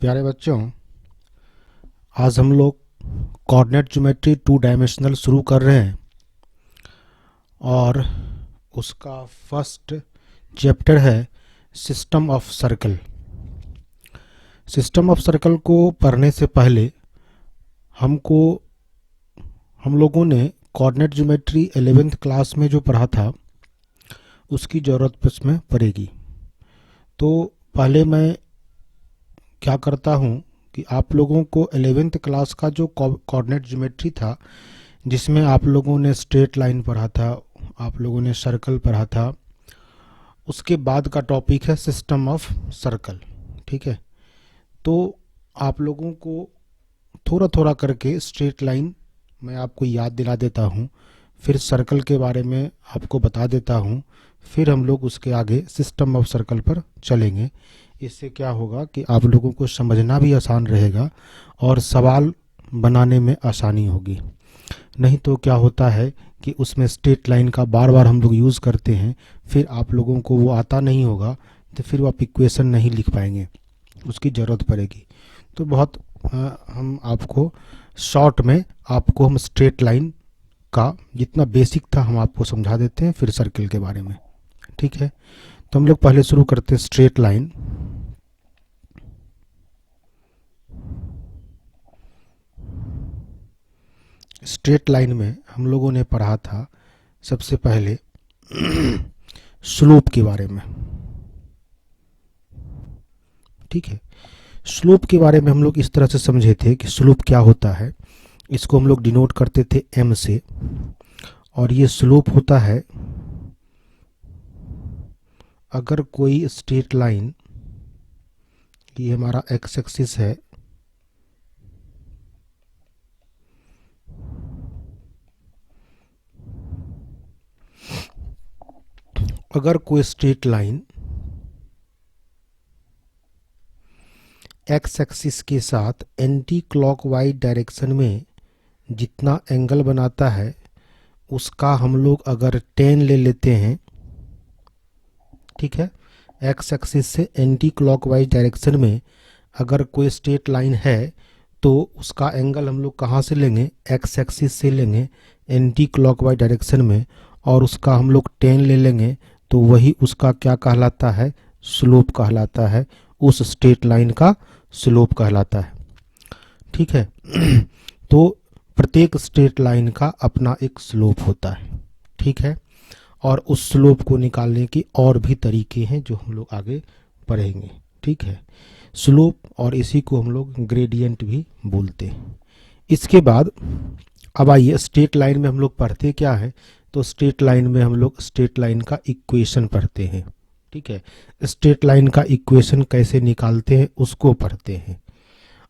प्यारे बच्चों, आज हम लोग कोऑर्डिनेट ज्योमेट्री 2 डायमेंशनल शुरू कर रहे हैं और उसका फर्स्ट चैप्टर है system of circle. System of circle को पढ़ने से पहले हम लोगों ने कोऑर्डिनेट ज्योमेट्री 11th क्लास में जो पढ़ा था उसकी ज़रूरत इसमें पड़ेगी। तो पहले मैं क्या करता हूँ कि आप लोगों को 11th क्लास का जो कोऑर्डिनेट ज्योमेट्री था, जिसमें आप लोगों ने स्ट्रेट लाइन पढ़ा था, आप लोगों ने सर्कल पढ़ा था, उसके बाद का टॉपिक है सिस्टम ऑफ सर्कल। ठीक है, तो आप लोगों को थोड़ा थोड़ा करके स्ट्रेट लाइन मैं आपको याद दिला देता हूँ, फिर सर्कल के बारे में आपको बता देता हूँ, फिर हम लोग उसके आगे सिस्टम ऑफ सर्कल पर चलेंगे। इससे क्या होगा कि आप लोगों को समझना भी आसान रहेगा और सवाल बनाने में आसानी होगी। नहीं तो क्या होता है कि उसमें स्ट्रेट लाइन का बार बार हम लोग यूज़ करते हैं, फिर आप लोगों को वो आता नहीं होगा, तो फिर आप इक्वेशन नहीं लिख पाएंगे, उसकी ज़रूरत पड़ेगी। तो बहुत हम आपको शॉर्ट में हम स्ट्रेट लाइन का जितना बेसिक था हम आपको समझा देते हैं, फिर सर्कल के बारे में। ठीक है, तो हम लोग पहले शुरू करते हैं स्ट्रेट लाइन। स्ट्रेट लाइन में हम लोगों ने पढ़ा था सबसे पहले स्लोप के बारे में। ठीक है, स्लोप के बारे में हम लोग इस तरह से समझे थे कि स्लोप क्या होता है। इसको हम लोग डिनोट करते थे m से, और ये स्लोप होता है अगर कोई स्ट्रेट लाइन, ये हमारा x एक्सिस है, अगर कोई स्ट्रेट लाइन x एक्सिस के साथ एंटी क्लॉकवाइज डायरेक्शन में जितना एंगल बनाता है उसका हम लोग अगर tan ले लेते हैं, ठीक है, x एक्सिस से एंटी क्लॉकवाइज डायरेक्शन में अगर कोई स्ट्रेट लाइन है तो उसका एंगल हम लोग कहाँ से लेंगे, x एक्सिस से लेंगे एंटी क्लॉकवाइज डायरेक्शन में, और उसका हम लोग tan ले लेंगे, तो वही उसका क्या कहलाता है, स्लोप कहलाता है, उस स्ट्रेट लाइन का स्लोप कहलाता है। ठीक है, तो प्रत्येक स्ट्रेट लाइन का अपना एक स्लोप होता है। ठीक है, और उस स्लोप को निकालने की और भी तरीके हैं जो हम लोग आगे पढ़ेंगे। ठीक है, स्लोप, और इसी को हम लोग ग्रेडियंट भी बोलते हैं। इसके बाद अब आइए स्ट्रेट लाइन में हम लोग पढ़ते क्या है, तो स्ट्रेट लाइन में हम लोग स्ट्रेट लाइन का इक्वेशन पढ़ते हैं। ठीक है, स्ट्रेट लाइन का इक्वेशन कैसे निकालते हैं उसको पढ़ते हैं।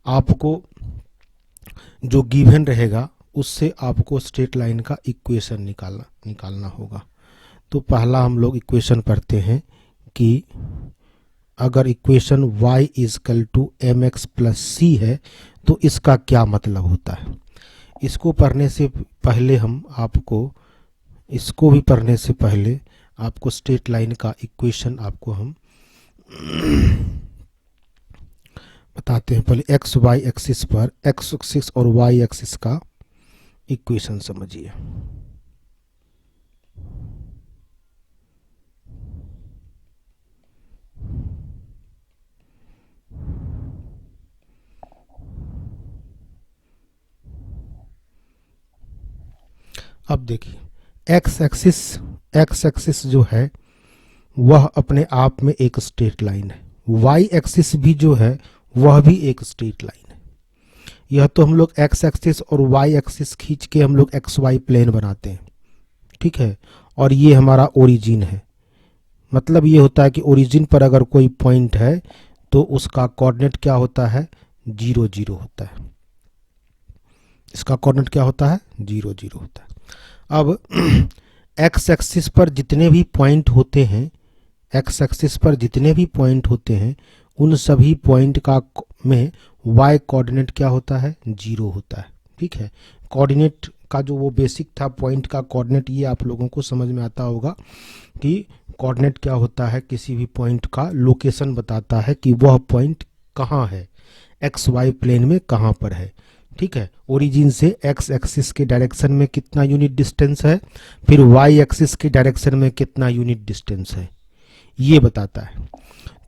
आपको जो गिवन रहेगा उससे आपको स्ट्रेट लाइन का इक्वेशन निकालना होगा। तो पहला हम लोग इक्वेशन पढ़ते हैं कि अगर equation y is equal to mx plus C है तो इसका क्या मतलब होता है। इसको पढ़ने से पहले आपको स्ट्रेट लाइन का इक्वेशन आपको हम बताते हैं। पहले एक्स वाई एक्सिस पर एक्स एक्सिस और वाई एक्सिस का इक्वेशन समझिए। अब देखिए एक्स एक्सिस जो है वह अपने आप में एक स्ट्रेट लाइन है, वाई एक्सिस भी जो है वह भी एक स्ट्रेट लाइन है। यह तो हम लोग एक्स एक्सिस और वाई एक्सिस खींच के हम लोग एक्स वाई प्लेन बनाते हैं। ठीक है, और ये हमारा ओरिजिन है। मतलब ये होता है कि ओरिजिन पर अगर कोई पॉइंट है तो उसका कोऑर्डिनेट क्या होता है, 0 0 होता है। इसका कोऑर्डिनेट क्या होता है, 0 0 होता है। अब एक्स एक्सिस पर जितने भी पॉइंट होते हैं, एक्स एक्सिस पर जितने भी पॉइंट होते हैं उन सभी पॉइंट का में वाई कोऑर्डिनेट क्या होता है, 0 होता है। ठीक है, कोऑर्डिनेट का जो वो बेसिक था पॉइंट का कोऑर्डिनेट, ये आप लोगों को समझ में आता होगा कि कोऑर्डिनेट क्या होता है, किसी भी पॉइंट का लोकेशन बताता है कि वह पॉइंट कहाँ है। एक्स वाई प्लेन में कहाँ पर है। ठीक है, ओरिजिन से एक्स एक्सिस के डायरेक्शन में कितना यूनिट डिस्टेंस है, फिर वाई एक्सिस के डायरेक्शन में कितना यूनिट डिस्टेंस है, ये बताता है।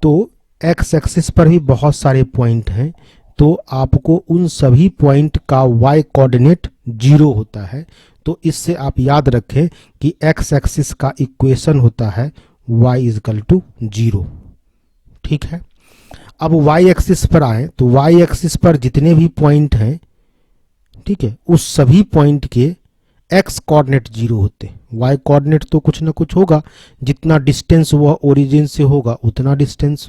तो एक्स एक्सिस पर भी बहुत सारे पॉइंट हैं, तो आपको उन सभी पॉइंट का वाई कोऑर्डिनेट 0 होता है। तो इससे आप याद रखें कि एक्स एक्सिस का इक्वेशन होता है y इजकल टू 0। ठीक है, अब y एक्सिस पर आए तो y एक्सिस पर जितने भी पॉइंट हैं, ठीक है, उस सभी पॉइंट के x कोऑर्डिनेट 0 होते हैं। y कोऑर्डिनेट तो कुछ ना कुछ होगा, जितना डिस्टेंस वह ओरिजिन से होगा उतना डिस्टेंस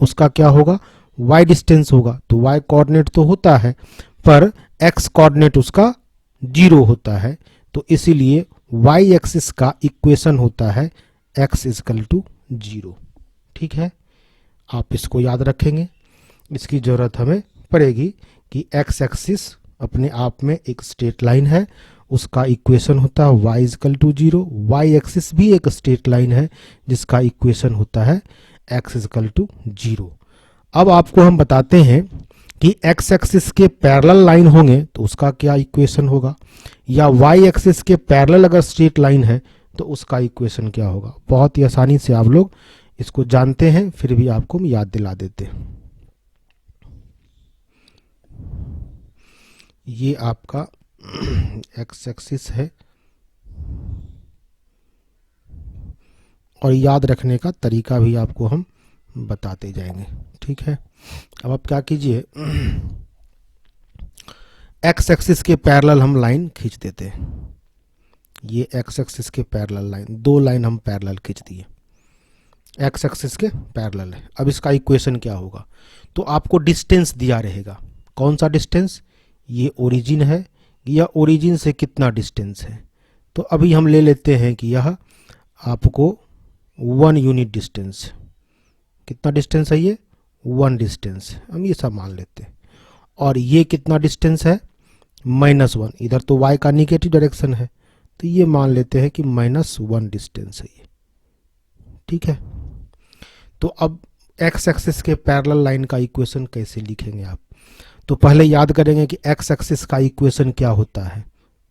उसका क्या होगा, y डिस्टेंस होगा। तो y कोऑर्डिनेट तो होता है, पर x कोऑर्डिनेट उसका 0 होता है। तो इसीलिए y एक्सिस का इक्वेशन होता है x इजकल टू 0। ठीक है, आप इसको याद रखेंगे, इसकी ज़रूरत हमें पड़ेगी कि x एक्सिस अपने आप में एक स्ट्रेट लाइन है, उसका इक्वेशन होता है y is equal to 0। y axis भी एक स्ट्रेट लाइन है जिसका इक्वेशन होता है x इजकल टू 0। अब आपको हम बताते हैं कि x एक्सिस के पैरेलल लाइन होंगे तो उसका क्या इक्वेशन होगा, या y एक्सिस के पैरेलल अगर स्ट्रेट लाइन है तो उसका इक्वेशन क्या होगा। बहुत ही आसानी से आप लोग इसको जानते हैं, फिर भी आपको हम याद दिला देते हैं। ये आपका x एक्सिस है और याद रखने का तरीका भी आपको हम बताते जाएंगे। ठीक है, अब आप क्या कीजिए, x एक्सिस के पैरेलल हम लाइन खींच देते हैं। ये x एक्सिस के पैरेलल लाइन, दो लाइन हम पैरेलल खींच दिए, x एक्सिस के पैरेलल है। अब इसका इक्वेशन क्या होगा, तो आपको डिस्टेंस दिया रहेगा। कौन सा डिस्टेंस, ये ओरिजिन है, या ओरिजिन से कितना डिस्टेंस है। तो अभी हम ले लेते हैं कि यह आपको 1 यूनिट डिस्टेंस, कितना डिस्टेंस है, ये 1 डिस्टेंस, हम ये सब मान लेते हैं। और ये कितना डिस्टेंस है, -1, इधर तो y का निगेटिव डायरेक्शन है, तो ये मान लेते हैं कि -1 डिस्टेंस है ये। ठीक है, तो अब x एक्सिस के पैरेलल लाइन का इक्वेशन कैसे लिखेंगे आप, तो पहले याद करेंगे कि x एक्सिस का इक्वेशन क्या होता है,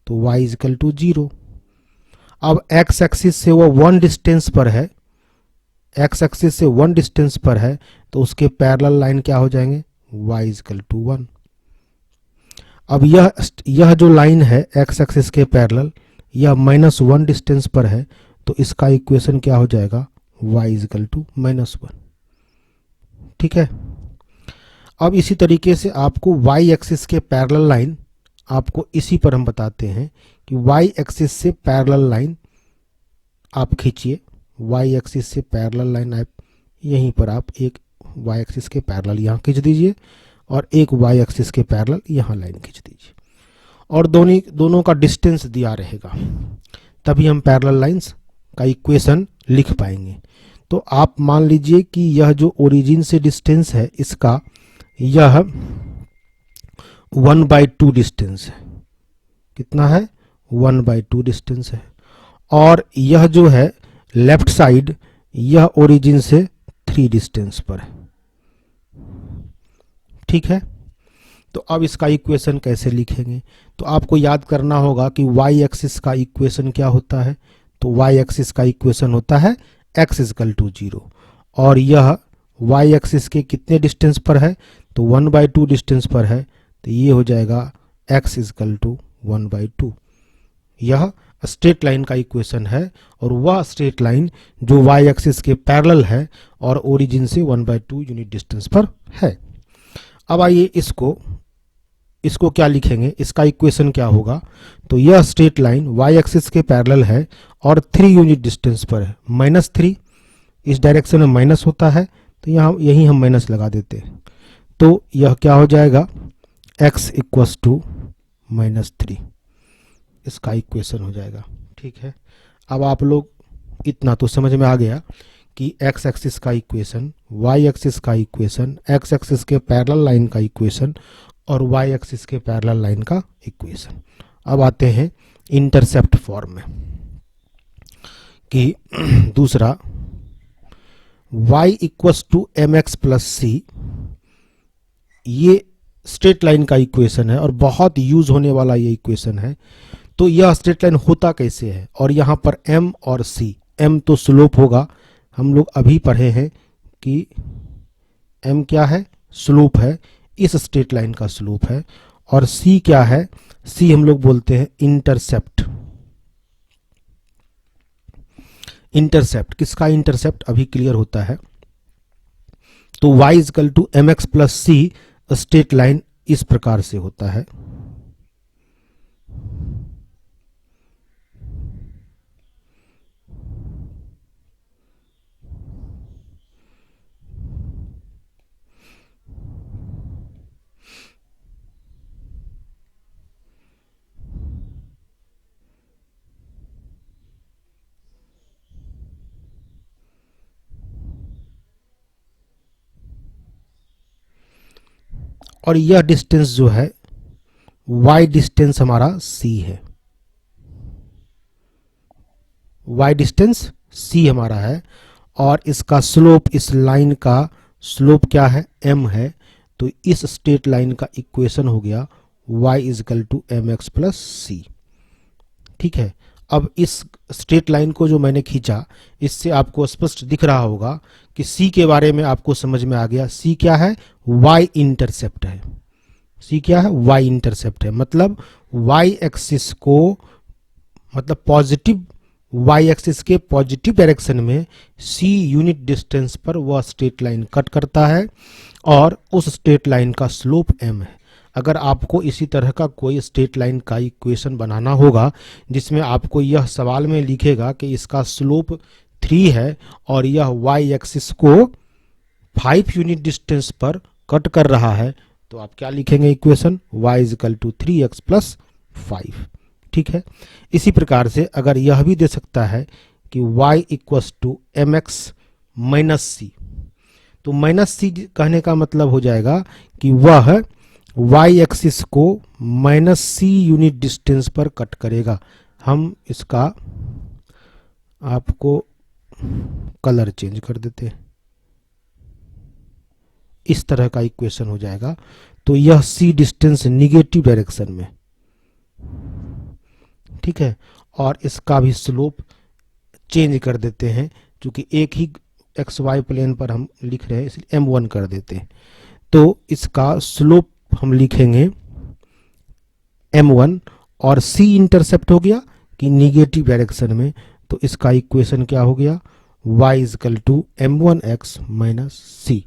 तो y इजकल टू 0। अब x एक्सिस से वो 1 डिस्टेंस पर है, x एक्सिस से 1 डिस्टेंस पर है, तो उसके पैरेलल लाइन क्या हो जाएंगे, y इजकल टू 1। अब यह जो लाइन है x एक्सिस के पैरेलल, यह -1 डिस्टेंस पर है, तो इसका इक्वेशन क्या हो जाएगा, y इजकल टू -1। ठीक है, अब इसी तरीके से आपको y एक्सिस के पैरेलल लाइन, आपको इसी पर हम बताते हैं कि y एक्सिस से पैरेलल लाइन आप खींचिए, y एक्सिस से पैरेलल लाइन आप यहीं पर आप एक y एक्सिस के पैरेलल यहाँ खींच दीजिए और एक y एक्सिस के पैरेलल यहाँ लाइन खींच दीजिए, और दोनों का डिस्टेंस दिया रहेगा, तभी हम पैरेलल लाइंस का इक्वेशन लिख पाएंगे। तो आप मान लीजिए कि यह जो ओरिजिन से डिस्टेंस है, इसका यह 1/2 डिस्टेंस है, कितना है, 1/2 डिस्टेंस है। और यह जो है लेफ्ट साइड, यह ओरिजिन से 3 डिस्टेंस पर है। ठीक है, तो अब इसका इक्वेशन कैसे लिखेंगे, तो आपको याद करना होगा कि y एक्सिस का इक्वेशन क्या होता है, तो y एक्सिस का इक्वेशन होता है x इजकल टू 0, और यह y एक्सिस के कितने डिस्टेंस पर है, तो 1/2 डिस्टेंस पर है, तो ये हो जाएगा x इजकल टू 1/2। यह स्ट्रेट लाइन का इक्वेशन है, और वह स्ट्रेट लाइन जो y एक्सिस के पैरेलल है और ओरिजिन से 1/2 यूनिट डिस्टेंस पर है। अब आइए इसको क्या लिखेंगे, इसका इक्वेशन क्या होगा, तो यह स्ट्रेट लाइन y एक्सिस के पैरेलल है और 3 यूनिट डिस्टेंस पर है, -3, इस डायरेक्शन में माइनस होता है, तो यहाँ यहीं हम माइनस लगा देते हैं। तो यह क्या हो जाएगा, x इक्वस टू -3, इसका इक्वेशन हो जाएगा। ठीक है, अब आप लोग इतना तो समझ में आ गया कि x एक्सिस का इक्वेशन, y एक्सिस का इक्वेशन, x एक्सिस के पैरेलल लाइन का इक्वेशन और y एक्सिस के पैरेलल लाइन का इक्वेशन। अब आते हैं इंटरसेप्ट फॉर्म में, कि दूसरा y equals to mx plus c, ये स्ट्रेट लाइन का इक्वेशन है और बहुत यूज होने वाला ये इक्वेशन है। तो यह स्ट्रेट लाइन होता कैसे है, और यहाँ पर m और c, m तो स्लोप होगा, हम लोग अभी पढ़े हैं कि m क्या है, स्लोप है, इस स्ट्रेट लाइन का स्लोप है। और c क्या है, c हम लोग बोलते हैं इंटरसेप्ट। इंटरसेप्ट किसका, इंटरसेप्ट अभी क्लियर होता है। तो y is equal to M x plus c straight line इस प्रकार से होता है। और यह डिस्टेंस जो है y डिस्टेंस हमारा c है, y डिस्टेंस c हमारा है। और इसका स्लोप, इस लाइन का स्लोप क्या है, m है। तो इस स्ट्रेट लाइन का इक्वेशन हो गया y is equal to M x plus C. ठीक है, अब इस स्ट्रेट लाइन को जो मैंने खींचा, इससे आपको स्पष्ट दिख रहा होगा कि c के बारे में आपको समझ में आ गया। c क्या है, y इंटरसेप्ट है। c क्या है, y इंटरसेप्ट है, मतलब y एक्सिस को, मतलब पॉजिटिव y एक्सिस के पॉजिटिव डायरेक्शन में c यूनिट डिस्टेंस पर वह स्ट्रेट लाइन कट करता है और उस स्ट्रेट लाइन का स्लोप m है। अगर आपको इसी तरह का कोई स्ट्रेट लाइन का इक्वेशन बनाना होगा जिसमें आपको यह सवाल में लिखेगा कि इसका स्लोप 3 है और यह y एक्सिस को 5 यूनिट डिस्टेंस पर कट कर रहा है, तो आप क्या लिखेंगे equation, y is equal to 3x plus 5। ठीक है, इसी प्रकार से अगर यह भी दे सकता है कि y equals to M X minus C, तो माइनस सी कहने का मतलब हो जाएगा कि वह y एक्सिस को माइनस सी यूनिट डिस्टेंस पर कट करेगा। हम इसका आपको कलर चेंज कर देते हैं, इस तरह का इक्वेशन हो जाएगा। तो यह c डिस्टेंस निगेटिव डायरेक्शन में, ठीक है, और इसका भी स्लोप चेंज कर देते हैं, क्योंकि एक ही एक्स वाई प्लेन पर हम लिख रहे हैं इसलिए m1 कर देते हैं। तो इसका स्लोप हम लिखेंगे m1 और c इंटरसेप्ट हो गया कि निगेटिव डायरेक्शन में, तो इसका इक्वेशन क्या हो गया, y is equal to m1x minus C.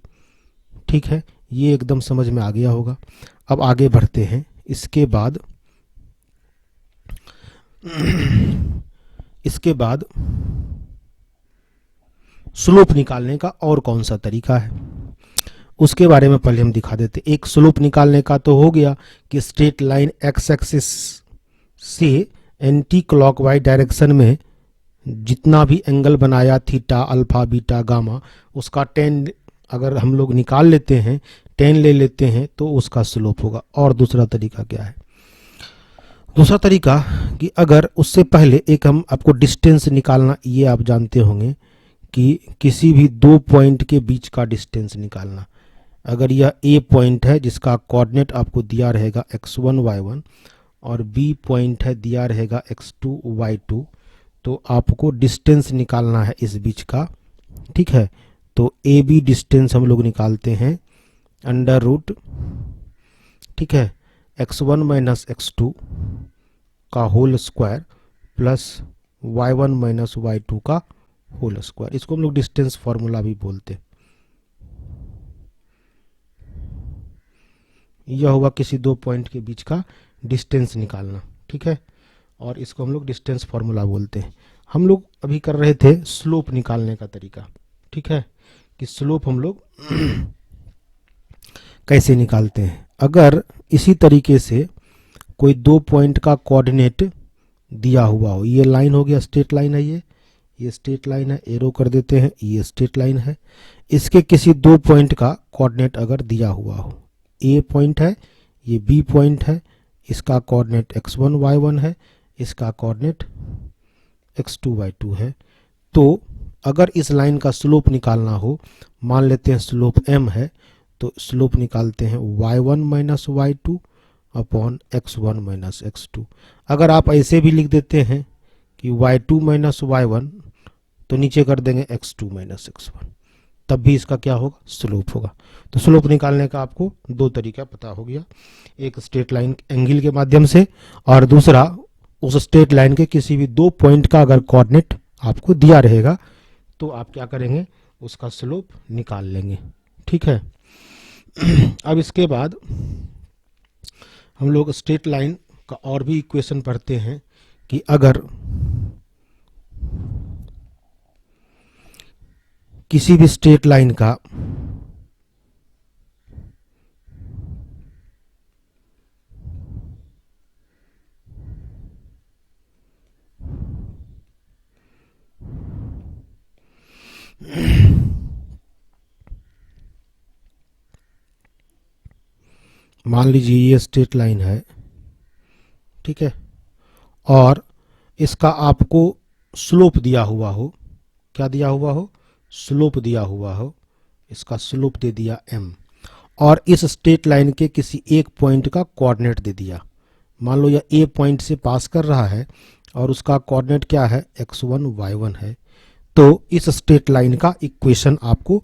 ठीक है, ये एकदम समझ में आ गया होगा। अब आगे बढ़ते हैं। इसके बाद स्लोप निकालने का और कौन सा तरीका है उसके बारे में पहले हम दिखा देते। एक स्लोप निकालने का तो हो गया कि स्ट्रेट लाइन एक्स एक्सिस से एंटी क्लॉकवाइज डायरेक्शन में जितना भी एंगल बनाया, थीटा, अल्फा, बीटा, गामा, उसका 10 अगर हम लोग निकाल लेते हैं, 10 ले लेते हैं, तो उसका स्लोप होगा। और दूसरा तरीका क्या है, दूसरा तरीका कि अगर उससे पहले एक हम आपको डिस्टेंस निकालना, ये आप जानते होंगे कि किसी भी दो पॉइंट के बीच का डिस्टेंस निकालना। अगर यह ए पॉइंट है जिसका कोऑर्डिनेट आपको दिया रहेगा x1 y1 और बी पॉइंट है दिया रहेगा x2 y2, तो आपको डिस्टेंस निकालना है इस बीच का। ठीक है, तो ए बी डिस्टेंस हम लोग निकालते हैं अंडर रूट, ठीक है, x1 माइनस x2 का whole square plus y1 minus y2 का होल स्क्वायर। इसको हम लोग डिस्टेंस फॉर्मूला भी बोलते हैं। यह होगा किसी दो पॉइंट के बीच का डिस्टेंस निकालना। ठीक है, और इसको हम लोग डिस्टेंस फॉर्मूला बोलते हैं। हम लोग अभी कर रहे थे स्लोप निकालने का तरीका। ठीक है, कि स्लोप हम लोग कैसे निकालते हैं। अगर इसी तरीके से कोई दो पॉइंट का कोऑर्डिनेट दिया हुआ हो, ये लाइन हो गया, स्ट्रेट लाइन है, ये स्ट्रेट लाइन है, एरो कर देते हैं, ये स्ट्रेट लाइन है। इसके किसी दो पॉइंट का कोऑर्डिनेट अगर दिया हुआ हो, ए पॉइंट है, ये बी पॉइंट है, इसका कोऑर्डिनेट x1 y1 है, इसका कोऑर्डिनेट x2 y2 है। तो अगर इस लाइन का स्लोप निकालना हो, मान लेते हैं स्लोप m है, तो स्लोप निकालते हैं y1 minus y2 upon x1 minus x2। अगर आप ऐसे भी लिख देते हैं कि y2 माइनस y1 तो नीचे कर देंगे x2 माइनस x1, तब भी इसका क्या होगा, स्लोप होगा। तो स्लोप निकालने का आपको दो तरीका पता हो गया, एक स्ट्रेट लाइन एंगल के माध्यम से और दूसरा उस स्ट्रेट लाइन के किसी भी दो पॉइंट का अगर कोऑर्डिनेट आपको दिया रहेगा तो आप क्या करेंगे, उसका स्लोप निकाल लेंगे। ठीक है। अब इसके बाद हम लोग स्ट्रेट लाइन का और भी इक्वेशन पढ़ते हैं कि अगर किसी भी स्ट्रेट लाइन का मान लीजिए ये स्ट्रेट लाइन है, ठीक है, और इसका आपको स्लोप दिया हुआ हो, क्या दिया हुआ हो, स्लोप दिया हुआ हो, इसका स्लोप दे दिया m, और इस स्ट्रेट लाइन के किसी एक पॉइंट का कोऑर्डिनेट दे दिया। मान लो यह a पॉइंट से पास कर रहा है और उसका कोऑर्डिनेट क्या है, x1 y1 है। तो इस स्ट्रेट लाइन का इक्वेशन आपको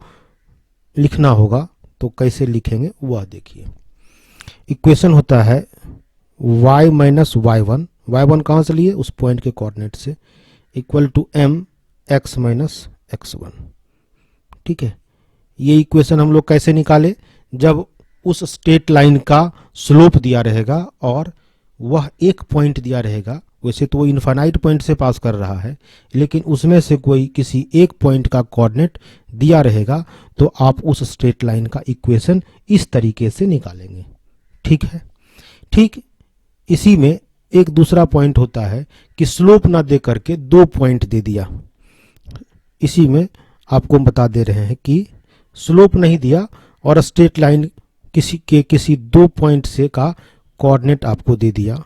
लिखना होगा, तो कैसे लिखेंगे वह देखिए। इक्वेशन होता है y माइनस y1, y1 कहाँ से लिए, उस पॉइंट के कोऑर्डिनेट से, equal to m x minus x1। ठीक है। ये इक्वेशन हम लोग कैसे निकाले, जब उस स्ट्रेट लाइन का स्लोप दिया रहेगा और वह एक पॉइंट दिया रहेगा, वैसे तो वो इनफाइनाइट पॉइंट से पास कर रहा है, लेकिन उसमें से कोई किसी एक पॉइंट का कोऑर्डिनेट दिया रहेगा, तो आप उस स्ट्रेट लाइन का इक्वेशन इस तरीके से निकालेंगे। ठीक है। ठीक इसी में एक दूसरा पॉइंट होता है कि स्लोप ना दे करके दो पॉइंट दे दिया। इसी में आपको बता दे रहे हैं कि स्लोप नहीं दिया और स्ट्रेट लाइन किसी दो पॉइंट से का कोऑर्डिनेट आपको दे दिया,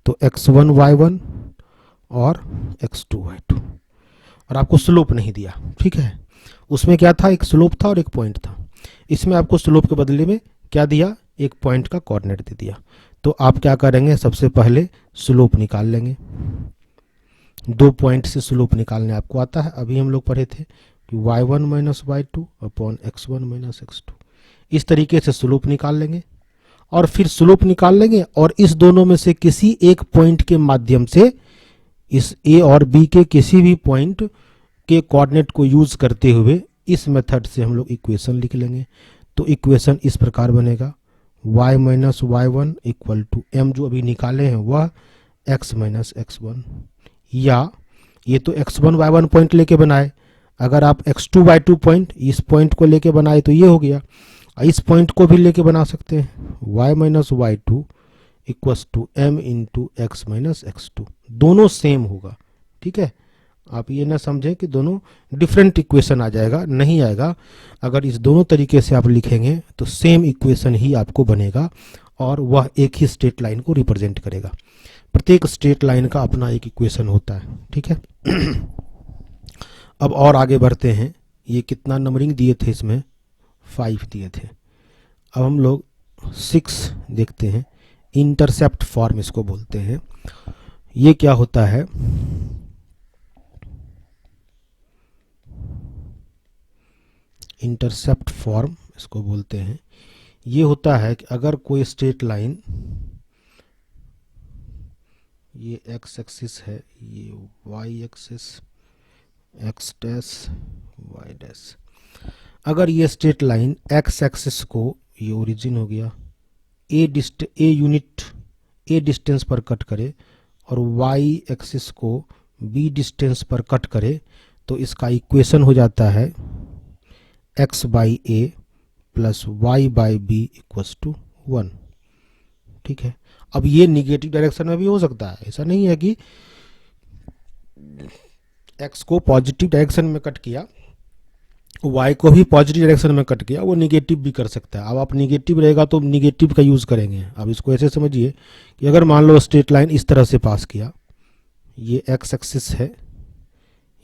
तो x1 y1 और x2 y2, और आपको स्लोप नहीं दिया। ठीक है। उसमें क्या था, एक स्लोप था और एक पॉइंट था। इसमें आपको स्लोप के बदले में क्या दिया, एक पॉइंट का कोऑर्डिनेट दे दिया। तो आप क्या करेंगे, सबसे पहले स्लोप निकाल लेंगे। दो पॉइंट से स्लोप निकालने आपको आता है, अभी हम लोग पढ़े थे कि y1 minus y2 upon x1 minus x2। इस तरीके से स्लोप निकाल लेंगे और फिर स्लोप निकाल लेंगे और इस दोनों में से किसी एक पॉइंट के माध्यम से इस a और b के किसी भी पॉइंट के कोऑर्डिनेट को यूज करते हुए इस मेथड से हम लोग इक्वेशन लिख लेंगे। तो इक्वेशन इस प्रकार बनेगा y minus y1 equal to m, जो अभी निकाले हैं वह x माइनस x1, या ये तो x1 y1 पॉइंट लेके बनाए, अगर आप x2 y2 पॉइंट इस पॉइंट को लेके बनाए तो ये हो गया। इस पॉइंट को भी लेके बना सकते हैं, y minus y2 equals to m into x minus x2, दोनों सेम होगा। ठीक है। आप ये ना समझें कि दोनों डिफरेंट इक्वेशन आ जाएगा, नहीं आएगा। अगर इस दोनों तरीके से आप लिखेंगे तो सेम इक्वेशन ही आपको बनेगा और वह एक ही स्ट्रेट लाइन को रिप्रेजेंट करेगा। प्रत्येक स्ट्रेट लाइन का अपना एक इक्वेशन होता है। ठीक है। अब और आगे बढ़ते हैं। ये कितना नंबरिंग दिए थे, इसमें 5 दिए थे। अब हम लोग 6 देखते हैं। इंटरसेप्ट फॉर्म इसको बोलते हैं। ये क्या होता है, इंटरसेप्ट फॉर्म इसको बोलते हैं। ये होता है कि अगर कोई स्ट्रेट लाइन, ये एक्स एक्सिस है, ये y axis, x dash y dash, अगर ये स्ट्रेट लाइन एक्स एक्सिस को, ये ओरिजिन हो गया, ए डिस्टेंस पर कट करे और वाई एक्सिस को बी डिस्टेंस पर कट करे, तो इसका इक्वेशन हो जाता है x by a plus y by b equals to 1। ठीक है। अब ये निगेटिव डायरेक्शन में भी हो सकता है, ऐसा नहीं है कि x को पॉजिटिव डायरेक्शन में कट किया, y को भी पॉजिटिव डायरेक्शन में कट किया, वो निगेटिव भी कर सकता है। अब आप निगेटिव रहेगा तो निगेटिव का यूज़ करेंगे। अब इसको ऐसे समझिए कि अगर मान लो स्ट्रेट लाइन इस तरह से पास किया, ये x एक्सिस है,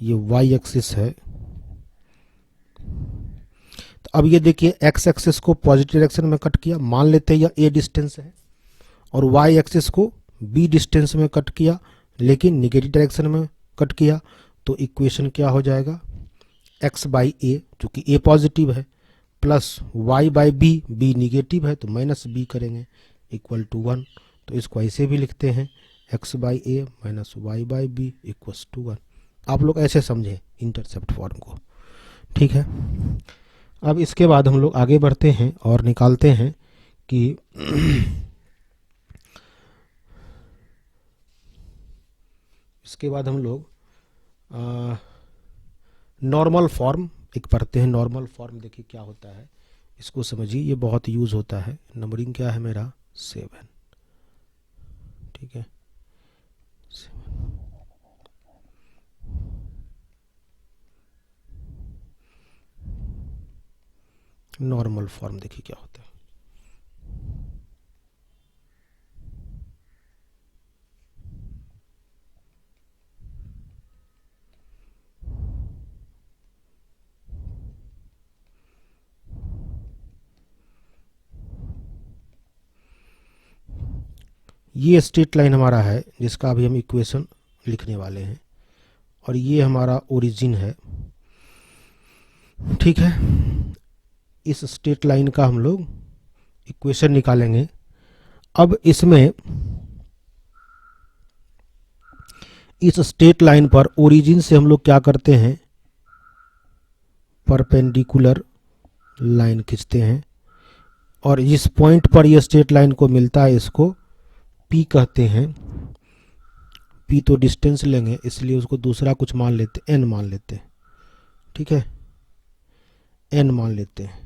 ये y एक्सिस है, तो अब ये देखिए एक्स एक्सिस को पॉजिटिव डायरेक्शन में कट किया, मान लेते हैं यह ए डिस्टेंस है, और वाई एक्सिस को बी डिस्टेंस में कट किया लेकिन निगेटिव डायरेक्शन में कट किया, तो इक्वेशन क्या हो जाएगा, एक्स बाई ए चूँकि ए पॉजिटिव है plus y by b, b negative है तो माइनस बी करेंगे इक्वल टू 1। तो इसको ऐसे भी लिखते हैं x by a minus y by b equals to 1। आप लोग ऐसे समझे इंटरसेप्ट फॉर्म को, ठीक है। अब इसके बाद हम लोग आगे बढ़ते हैं और निकालते हैं कि इसके बाद हम लोग नॉर्मल फॉर्म एक पढ़ते हैं। नॉर्मल फॉर्म देखिए क्या होता है, इसको समझिए, ये बहुत यूज़ होता है। नंबरिंग क्या है मेरा 7, ठीक है 7। नॉर्मल फॉर्म देखिए क्या होता है। ये स्ट्रेट लाइन हमारा है जिसका अभी हम इक्वेशन लिखने वाले हैं, और ये हमारा ओरिजिन है, ठीक है। इस स्ट्रेट लाइन का हम लोग इक्वेशन निकालेंगे। अब इसमें इस स्ट्रेट लाइन पर ओरिजिन से हम लोग क्या करते हैं, परपेंडिकुलर लाइन खींचते हैं, और जिस पॉइंट पर यह स्ट्रेट लाइन को मिलता है इसको P कहते हैं। P तो डिस्टेंस लेंगे इसलिए उसको दूसरा कुछ मान लेते, N मान लेते हैं, ठीक है N मान लेते हैं।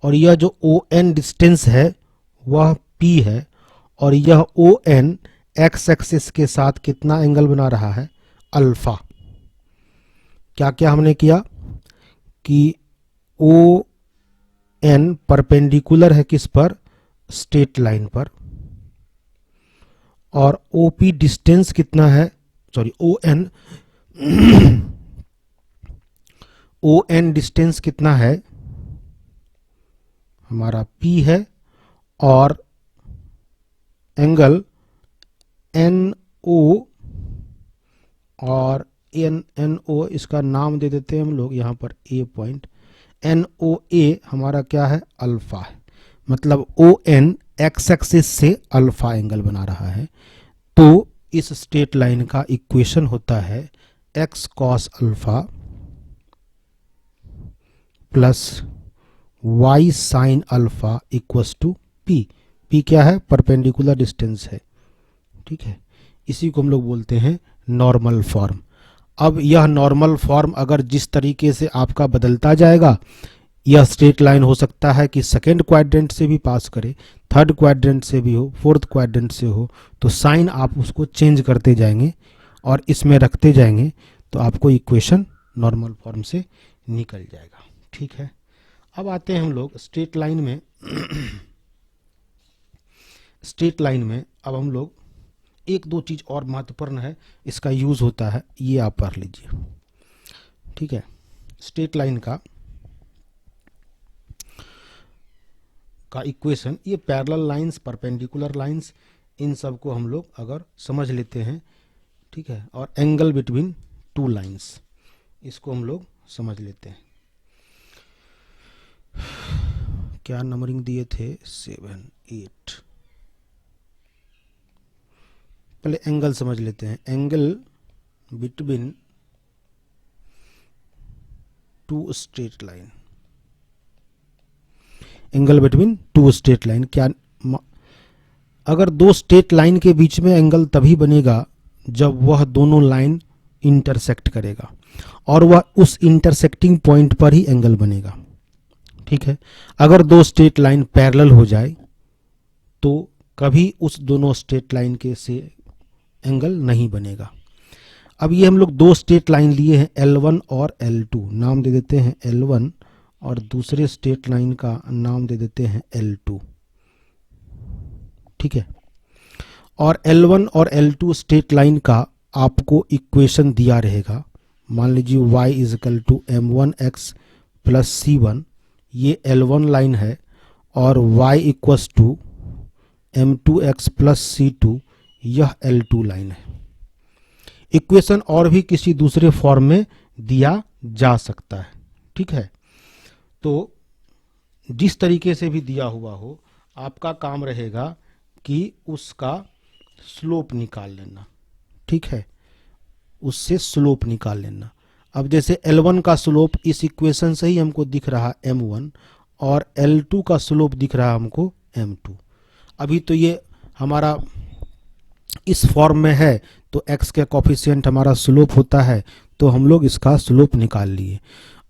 और यह जो ON डिस्टेंस है वह P है, और यह ON एक्स एक्सिस के साथ कितना एंगल बना रहा है, अल्फा। क्या क्या हमने किया कि ON परपेंडिकुलर है किस पर, स्ट्रेट लाइन पर, और OP डिस्टेंस कितना है, सॉरी ON डिस्टेंस कितना है हमारा P है, और एंगल NO और NO इसका नाम दे देते हैं हम लोग यहाँ पर A पॉइंट, NOA हमारा क्या है, अल्फा है। मतलब ON एक्स एक्सिस से अल्फा एंगल बना रहा है। तो इस स्ट्रेट लाइन का इक्वेशन होता है x cos alpha plus y sine alpha equals to p. P क्या है, परपेंडिकुलर डिस्टेंस है, ठीक है। इसी को हम लोग बोलते हैं नॉर्मल फॉर्म। अब यह नॉर्मल फॉर्म अगर जिस तरीके से आपका बदलता जाएगा, यह स्ट्रेट लाइन हो सकता है कि सेकेंड क्वाड्रेंट से भी पास करे, थर्ड क्वाड्रेंट से भी हो, फोर्थ क्वाड्रेंट से हो, तो साइन आप उसको चेंज करते जाएंगे और इसमें रखते जाएंगे तो आपको इक्वेशन नॉर्मल फॉर्म से निकल जाएगा, ठीक है। अब आते हैं हम लोग स्ट्रेट लाइन में। स्ट्रेट लाइन में अब हम लोग एक दो चीज़ और महत्वपूर्ण है, इसका यूज़ होता है, ये आप पढ़ लीजिए, ठीक है। स्ट्रेट लाइन का इक्वेशन, ये पैरेलल लाइंस, परपेंडिकुलर लाइंस, इन सब को हम लोग अगर समझ लेते हैं, ठीक है, और एंगल बिटवीन टू लाइंस, इसको हम लोग समझ लेते हैं। क्या नंबरिंग दिए थे, 7, 8। पहले एंगल समझ लेते हैं। Angle between to straight line, angle between to straight line, क्या अगर दो स्ट्रेट लाइन के बीच में एंगल तभी बनेगा जब वह दोनों लाइन इंटरसेक्ट करेगा, और वह उस इंटरसेक्टिंग पॉइंट पर ही एंगल बनेगा, ठीक है। अगर दो स्ट्रेट लाइन पैरेलल हो जाए तो कभी उस दोनों स्ट्रेट लाइन के से एंगल नहीं बनेगा। अब ये हम लोग दो स्ट्रेट लाइन लिए हैं L1 और L2, नाम दे देते हैं L1, और दूसरे स्ट्रेट लाइन का नाम दे देते हैं L2, ठीक है। और L1 और L2 स्ट्रेट लाइन का आपको इक्वेशन दिया रहेगा। मान लीजिए y is equal to m1x plus c1, ये L1 लाइन है और y equals to m2x plus c2 यह L2 लाइन है। इक्वेशन और भी किसी दूसरे फॉर्म में दिया जा सकता है, ठीक है। तो जिस तरीके से भी दिया हुआ हो, आपका काम रहेगा कि उसका स्लोप निकाल लेना, ठीक है, उससे स्लोप निकाल लेना। अब जैसे L1 का स्लोप इस इक्वेशन से ही हमको दिख रहा m1 और L2 का स्लोप दिख रहा हमको m2। अभी तो ये हमारा इस फॉर्म में है तो x के कोफिशिएंट हमारा स्लोप होता है, तो हम लोग इसका स्लोप निकाल लिए।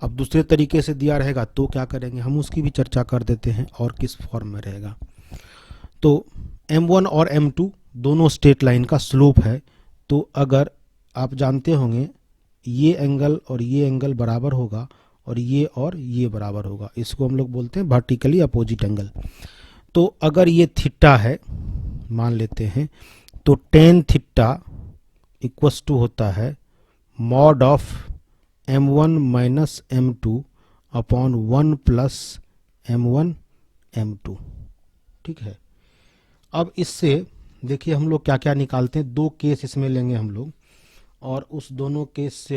अब दूसरे तरीके से दिया रहेगा तो क्या करेंगे, हम उसकी भी चर्चा कर देते हैं और किस फॉर्म में रहेगा। तो m1 और m2 दोनों स्ट्रेट लाइन का स्लोप है। तो अगर आप जानते होंगे ये एंगल और ये एंगल बराबर होगा और ये बराबर होगा, इसको हम लोग बोलते हैं वर्टिकली अपोजिट एंगल। तो अगर ये थीटा है मान लेते हैं, तो टेन थीटा इक्वस टू होता है mod of m1 minus m2 upon 1 plus m1 m2, ठीक है। अब इससे देखिए हम लोग क्या क्या निकालते हैं, दो केस इसमें लेंगे हम लोग और उस दोनों केस से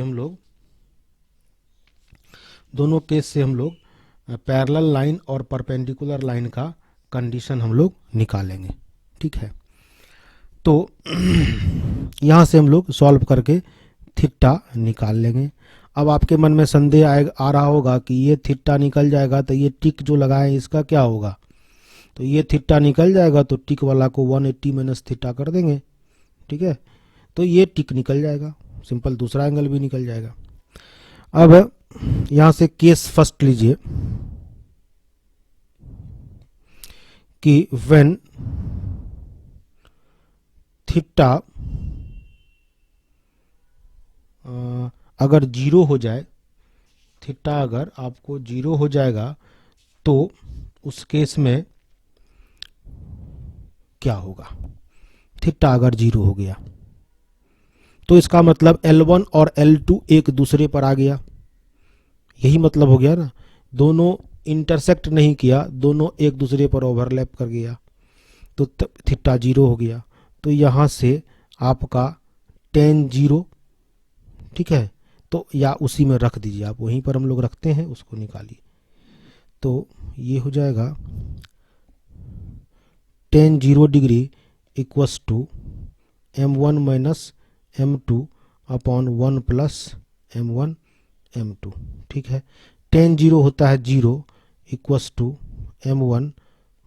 हम लोग पैरेलल लाइन और परपेंडिकुलर लाइन का कंडीशन हम लोग निकालेंगे, ठीक है। तो यहाँ से हम लोग सॉल्व करके थीटा निकाल लेंगे। अब आपके मन में संदेह आ रहा होगा कि ये थीटा निकल जाएगा तो ये टिक जो लगाए इसका क्या होगा। तो ये थीटा निकल जाएगा तो टिक वाला को 180 माइनस थीटा कर देंगे, ठीक है। तो ये टिक निकल जाएगा, सिंपल, दूसरा एंगल भी निकल जाएगा। अब यहाँ से केस फर्स्ट लीजिए कि व्हेन थीटा अगर जीरो हो जाए, थीटा अगर आपको जीरो हो जाएगा तो उस केस में क्या होगा। थीटा अगर जीरो हो गया तो इसका मतलब L1 और L2 एक दूसरे पर आ गया, यही मतलब हो गया ना, दोनों इंटरसेक्ट नहीं किया, दोनों एक दूसरे पर ओवरलैप कर गया, तो थीटा जीरो हो गया। तो यहाँ से आपका टेन जीरो, ठीक है, तो या उसी में रख दीजिए आप, वहीं पर हम लोग रखते हैं, उसको निकालिए। तो ये हो जाएगा tan zero degree equals to m1 minus m2 upon 1 plus m1 m2, ठीक है। टेन जीरो होता है zero equals to m1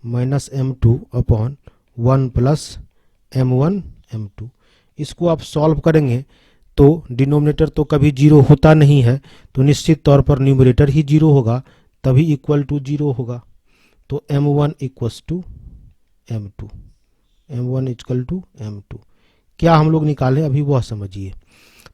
minus m2 upon 1 plus m1 m2। इसको आप सॉल्व करेंगे तो डिनोमिनेटर तो कभी जीरो होता नहीं है, तो निश्चित तौर पर न्यूमरेटर ही जीरो होगा, तभी इक्वल टू जीरो होगा। तो m1 equals to m2, m1 equal to m2। क्या हम लोग निकालें अभी वह समझिए।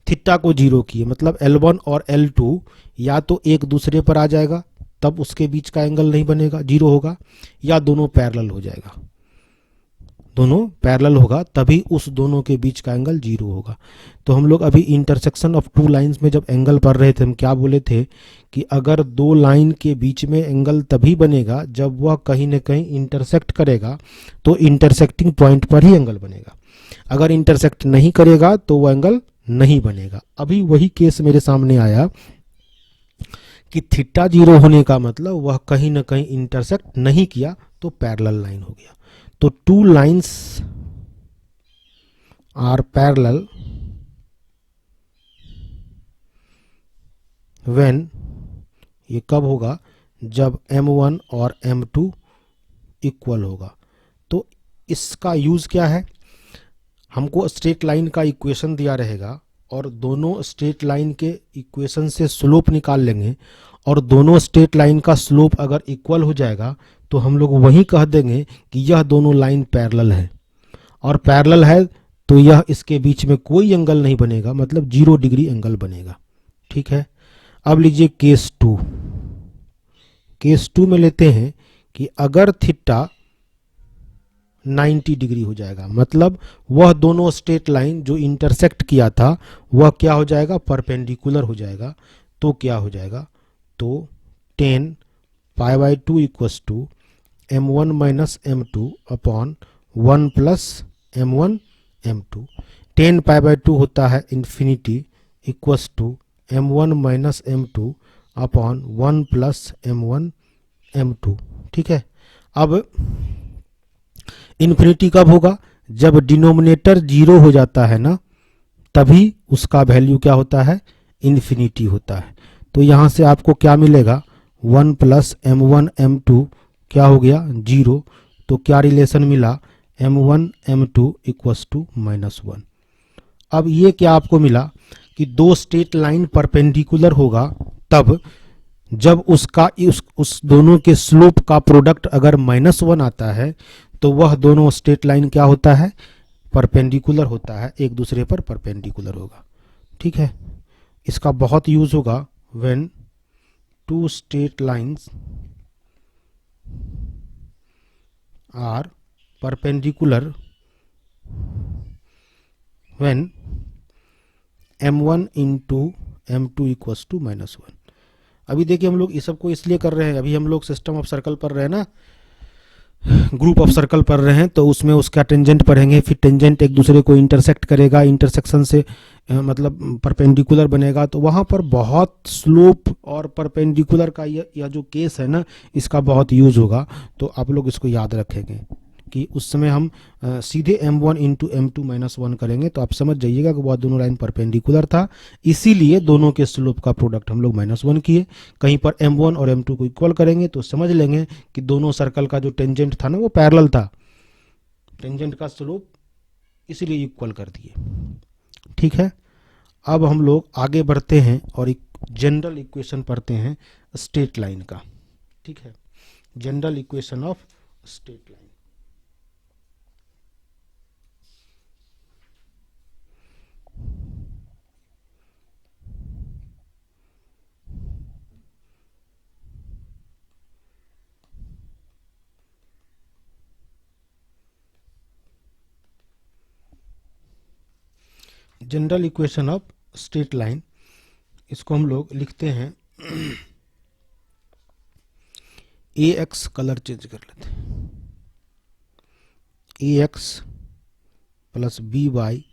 थीटा को जीरो किए मतलब L1 और L2 या तो एक दूसरे पर आ जाएगा तब उसके बीच का एंगल नहीं बनेगा, जीरो होगा, या दोनों पैरेलल हो जाएगा, दोनों पैरेलल होगा तभी उस दोनों के बीच का एंगल जीरो होगा। तो हम लोग अभी इंटरसेक्शन ऑफ टू लाइंस में जब एंगल पढ़ रहे थे, हम क्या बोले थे कि अगर दो लाइन के बीच में एंगल तभी बनेगा जब वह कहीं न कहीं इंटरसेक्ट करेगा, तो इंटरसेक्टिंग पॉइंट पर ही एंगल बनेगा। अगर इंटरसेक्ट नहीं करेगा तो वह एंगल नहीं बनेगा। अभी वही केस मेरे सामने आया कि थीटा जीरो होने का मतलब वह कहीं न कहीं इंटरसेक्ट नहीं किया तो पैरेलल लाइन हो गया। तो two lines are parallel when, ये कब होगा, जब m1 और m2 इक्वल होगा। तो इसका यूज क्या है, हमको स्ट्रेट लाइन का इक्वेशन दिया रहेगा और दोनों स्ट्रेट लाइन के इक्वेशन से स्लोप निकाल लेंगे, और दोनों स्ट्रेट लाइन का स्लोप अगर इक्वल हो जाएगा तो हम लोग वही कह देंगे कि यह दोनों लाइन पैरेलल है, और पैरेलल है तो यह इसके बीच में कोई एंगल नहीं बनेगा, मतलब 0 डिग्री एंगल बनेगा, ठीक है। अब लीजिए केस टू। केस टू में लेते हैं कि अगर थीटा 90 डिग्री हो जाएगा, मतलब वह दोनों स्ट्रेट लाइन जो इंटरसेक्ट किया था वह क्या हो जाएगा, परपेंडिकुलर हो जाएगा। तो क्या हो जाएगा, तो 10 pi by two equals to m1 minus m2 upon 1 plus m1 m2। Tan pi by two होता है infinity equals to m1 minus m2 upon 1 plus m1 m2। ठीक है, अब इन्फिनिटी कब होगा? जब डिनोमिनेटर जीरो हो जाता है ना, तभी उसका वैल्यू क्या होता है? इन्फिनिटी होता है। तो यहाँ से आपको क्या मिलेगा? 1 प्लस m1 m2 क्या हो गया? जीरो। तो क्या रिलेशन मिला? m1 m2 equals to -1। अब ये क्या आपको मिला कि दो स्ट्रेट लाइन परपेंडिकुलर होगा तब जब उसका उस दोनों के स्लोप का प्रोडक्ट अगर -1 आता है तो वह दोनों स्ट्रेट लाइन क्या होता है? परपेंडिकुलर होता है, एक दूसरे पर परपेंडिकुलर होगा। ठीक है, इसका बहुत यूज होगा when two straight lines are perpendicular when m1 into m2 equals to -1। अभी देखिए हम लोग इस सब को इसलिए कर रहे हैं, अभी हम लोग सिस्टम ऑफ सर्कल पढ़ रहे हैं ना, ग्रुप ऑफ सर्कल पढ़ रहे हैं, तो उसमें उसका टेंजेंट पढ़ेंगे, फिर टेंजेंट एक दूसरे को इंटरसेक्ट करेगा, इंटरसेक्शन से मतलब परपेंडिकुलर बनेगा। तो वहाँ पर बहुत स्लोप और परपेंडिकुलर का यह जो केस है ना, इसका बहुत यूज होगा। तो आप लोग इसको याद रखेंगे कि उस समय हम सीधे m1 इंटू m2 -1 करेंगे, तो आप समझ जाइएगा कि वह दोनों लाइन परपेंडिकुलर था, इसीलिए दोनों के स्लोप का प्रोडक्ट हम लोग -1 किए। कहीं पर m1 और m2 को इक्वल करेंगे तो समझ लेंगे कि दोनों सर्कल का जो टेंजेंट था ना वो पैरेलल था, टेंजेंट का स्लोप इसीलिए इक्वल कर दिए। ठीक है, अब हम लोग आगे बढ़ते हैं और एक जनरल इक्वेशन पढ़ते हैं स्ट्रेट लाइन का। ठीक है, general equation of straight line. General equation of straight line, इसको हम लोग लिखते हैं ए एक्स, कलर चेंज कर लेते हैं, A X plus B Y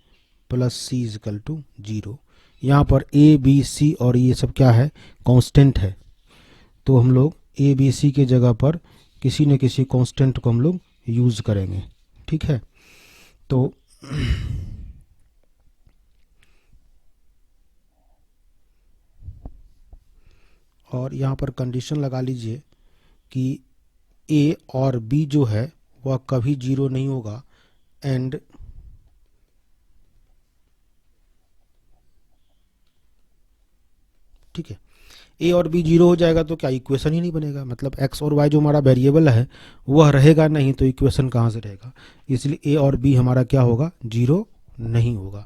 plus C is equal to 0। यहाँ पर ए बी सी और ये सब क्या है? कांस्टेंट है। तो हम लोग ए बी सी के जगह पर किसी न किसी कांस्टेंट को हम लोग यूज करेंगे। ठीक है, तो और यहाँ पर कंडीशन लगा लीजिए कि ए और बी जो है वह कभी 0 नहीं होगा, एंड ठीक है, ए और बी 0 हो जाएगा तो क्या इक्वेशन ही नहीं बनेगा, मतलब एक्स और वाई जो हमारा वेरिएबल है वह रहेगा नहीं, तो इक्वेशन कहाँ से रहेगा? इसलिए ए और बी हमारा क्या होगा? 0 नहीं होगा,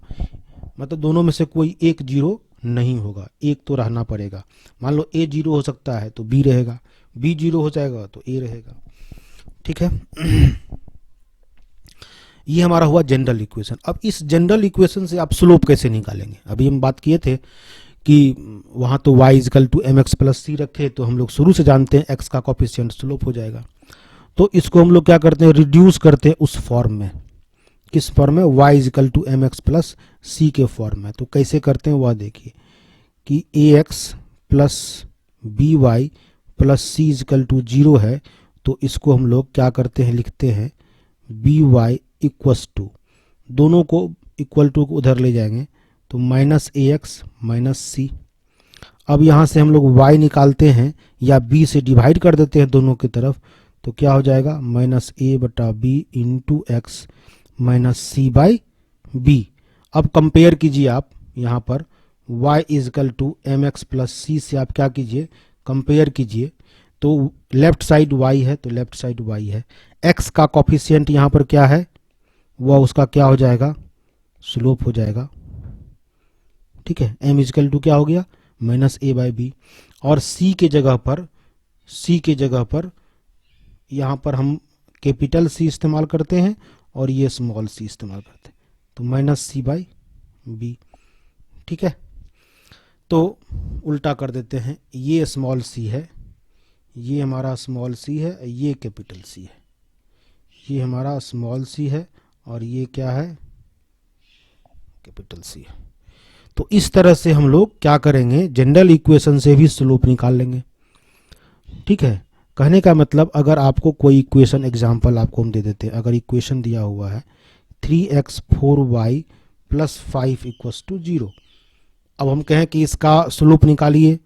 मतलब दोनों में से कोई एक 0 नहीं होगा, एक तो रहना पड़ेगा। मान लो ए 0 हो सकता है तो बी रहेगा, बी 0 हो जाएगा तो ए रहेगा। ठीक है, ये हमारा हुआ जनरल इक्वेशन। अब इस जनरल इक्वेशन से आप स्लोप कैसे निकालेंगे? अभी हम बात किए थे कि वहाँ तो y is equal to M x plus C रखे, तो हम लोग शुरू से जानते हैं x का कॉफिशिएंट स्लोप हो जाएगा। तो इसको हम लोग क्या करते हैं? रिड्यूस करते हैं उस फॉर्म में। किस फॉर्म में? y is equal to M x plus C के फॉर्म में। तो कैसे करते हैं वह देखिए कि A X plus B Y plus C is equal to 0 है, तो इसको हम लोग क्या करते हैं? लिखते हैं बी वाई इक्वस टू, दोनों को इक्वल टू को उधर ले जाएंगे तो माइनस ए एक्स माइनस सी। अब यहाँ से हम लोग y निकालते हैं या b से डिवाइड कर देते हैं दोनों की तरफ, तो क्या हो जाएगा? माइनस ए बटा B into x minus C by B. अब कंपेयर कीजिए आप यहाँ पर y is equal to M x plus C से आप क्या कीजिए? कंपेयर कीजिए। तो लेफ्ट साइड y है तो लेफ्ट साइड y है, x का कॉफिशिएंट यहाँ पर क्या है? वह उसका क्या हो जाएगा? स्लोप हो जाएगा। ठीक है, m इजकल टू क्या हो गया? Minus a by b. और c के जगह पर यहाँ पर हम कैपिटल C इस्तेमाल करते हैं और ये स्मॉल c इस्तेमाल करते हैं, तो माइनस सी बाई बी। ठीक है, तो उल्टा कर देते हैं, ये स्मॉल c है, ये हमारा स्मॉल सी है, ये कैपिटल सी है, ये हमारा स्मॉल सी है और ये क्या है, कैपिटल सी है। तो इस तरह से हम लोग क्या करेंगे, जनरल इक्वेशन से भी स्लोप निकाल लेंगे। ठीक है, कहने का मतलब अगर आपको कोई इक्वेशन, एग्जांपल आपको हम दे देते हैं, अगर इक्वेशन दिया हुआ है 3x4y प्लस 5 इक्वल्स टू 0, अब हम कहें कि इसका स्लोप निकालिए,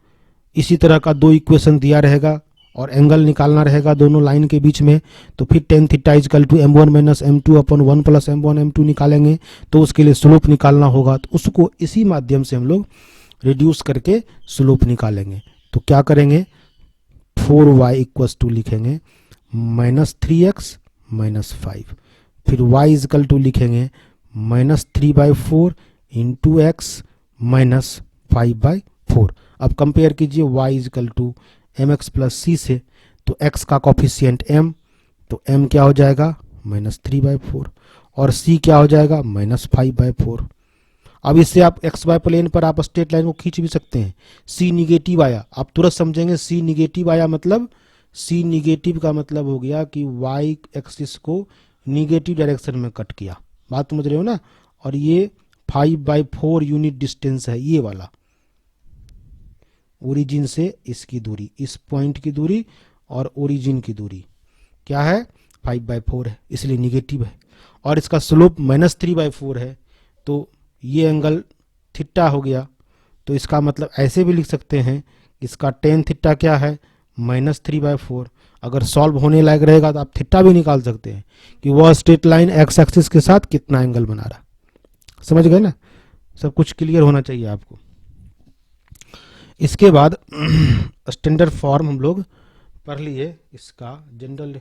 इसी तरह का दो इक्वेशन दिया रहेगा और एंगल निकालना रहेगा दोनों लाइन के बीच में, तो फिर tan theta equal to m1 minus m2 upon 1 plus m1 m2 निकालेंगे, तो उसके लिए स्लोप निकालना होगा, तो उसको इसी माध्यम से हम लोग रिड्यूस करके स्लोप निकालेंगे। तो क्या करेंगे, 4y इक्वल्स टू लिखेंगे माइनस 3x माइनस 5, फिर y इजकल टू लिखेंगे माइनस 3/4 इंटू एक्स माइनस 5/4। अब कंपेयर कीजिए y is equal to M x plus C से, तो x का कॉफिशियंट m, तो m क्या हो जाएगा माइनस 3/4 और c क्या हो जाएगा माइनस 5/4। अब इससे आप एक्स वाई प्लेन पर आप स्ट्रेट लाइन को खींच भी सकते हैं। c निगेटिव आया, आप तुरंत समझेंगे c निगेटिव आया मतलब, c निगेटिव का मतलब हो गया कि y एक्सिस को निगेटिव डायरेक्शन में कट किया, बात समझ रहे हो ना। और ये 5/4 यूनिट डिस्टेंस है, ये वाला ओरिजिन से इसकी दूरी, इस पॉइंट की दूरी और ओरिजिन की दूरी क्या है 5/4 है, इसलिए निगेटिव है। और इसका स्लोप माइनस 3/4 है, तो ये एंगल थीटा हो गया। तो इसका मतलब ऐसे भी लिख सकते हैं, इसका टेन थीटा क्या है माइनस 3/4। अगर सॉल्व होने लायक रहेगा तो आप थीटा भी निकाल सकते हैं कि वह स्ट्रेट लाइन एक्स एक्सिस के साथ कितना एंगल बना रहा। समझ गए ना, सब कुछ क्लियर होना चाहिए आपको। इसके बाद स्टैंडर्ड फॉर्म हम लोग पढ़ लिए इसका जनरल।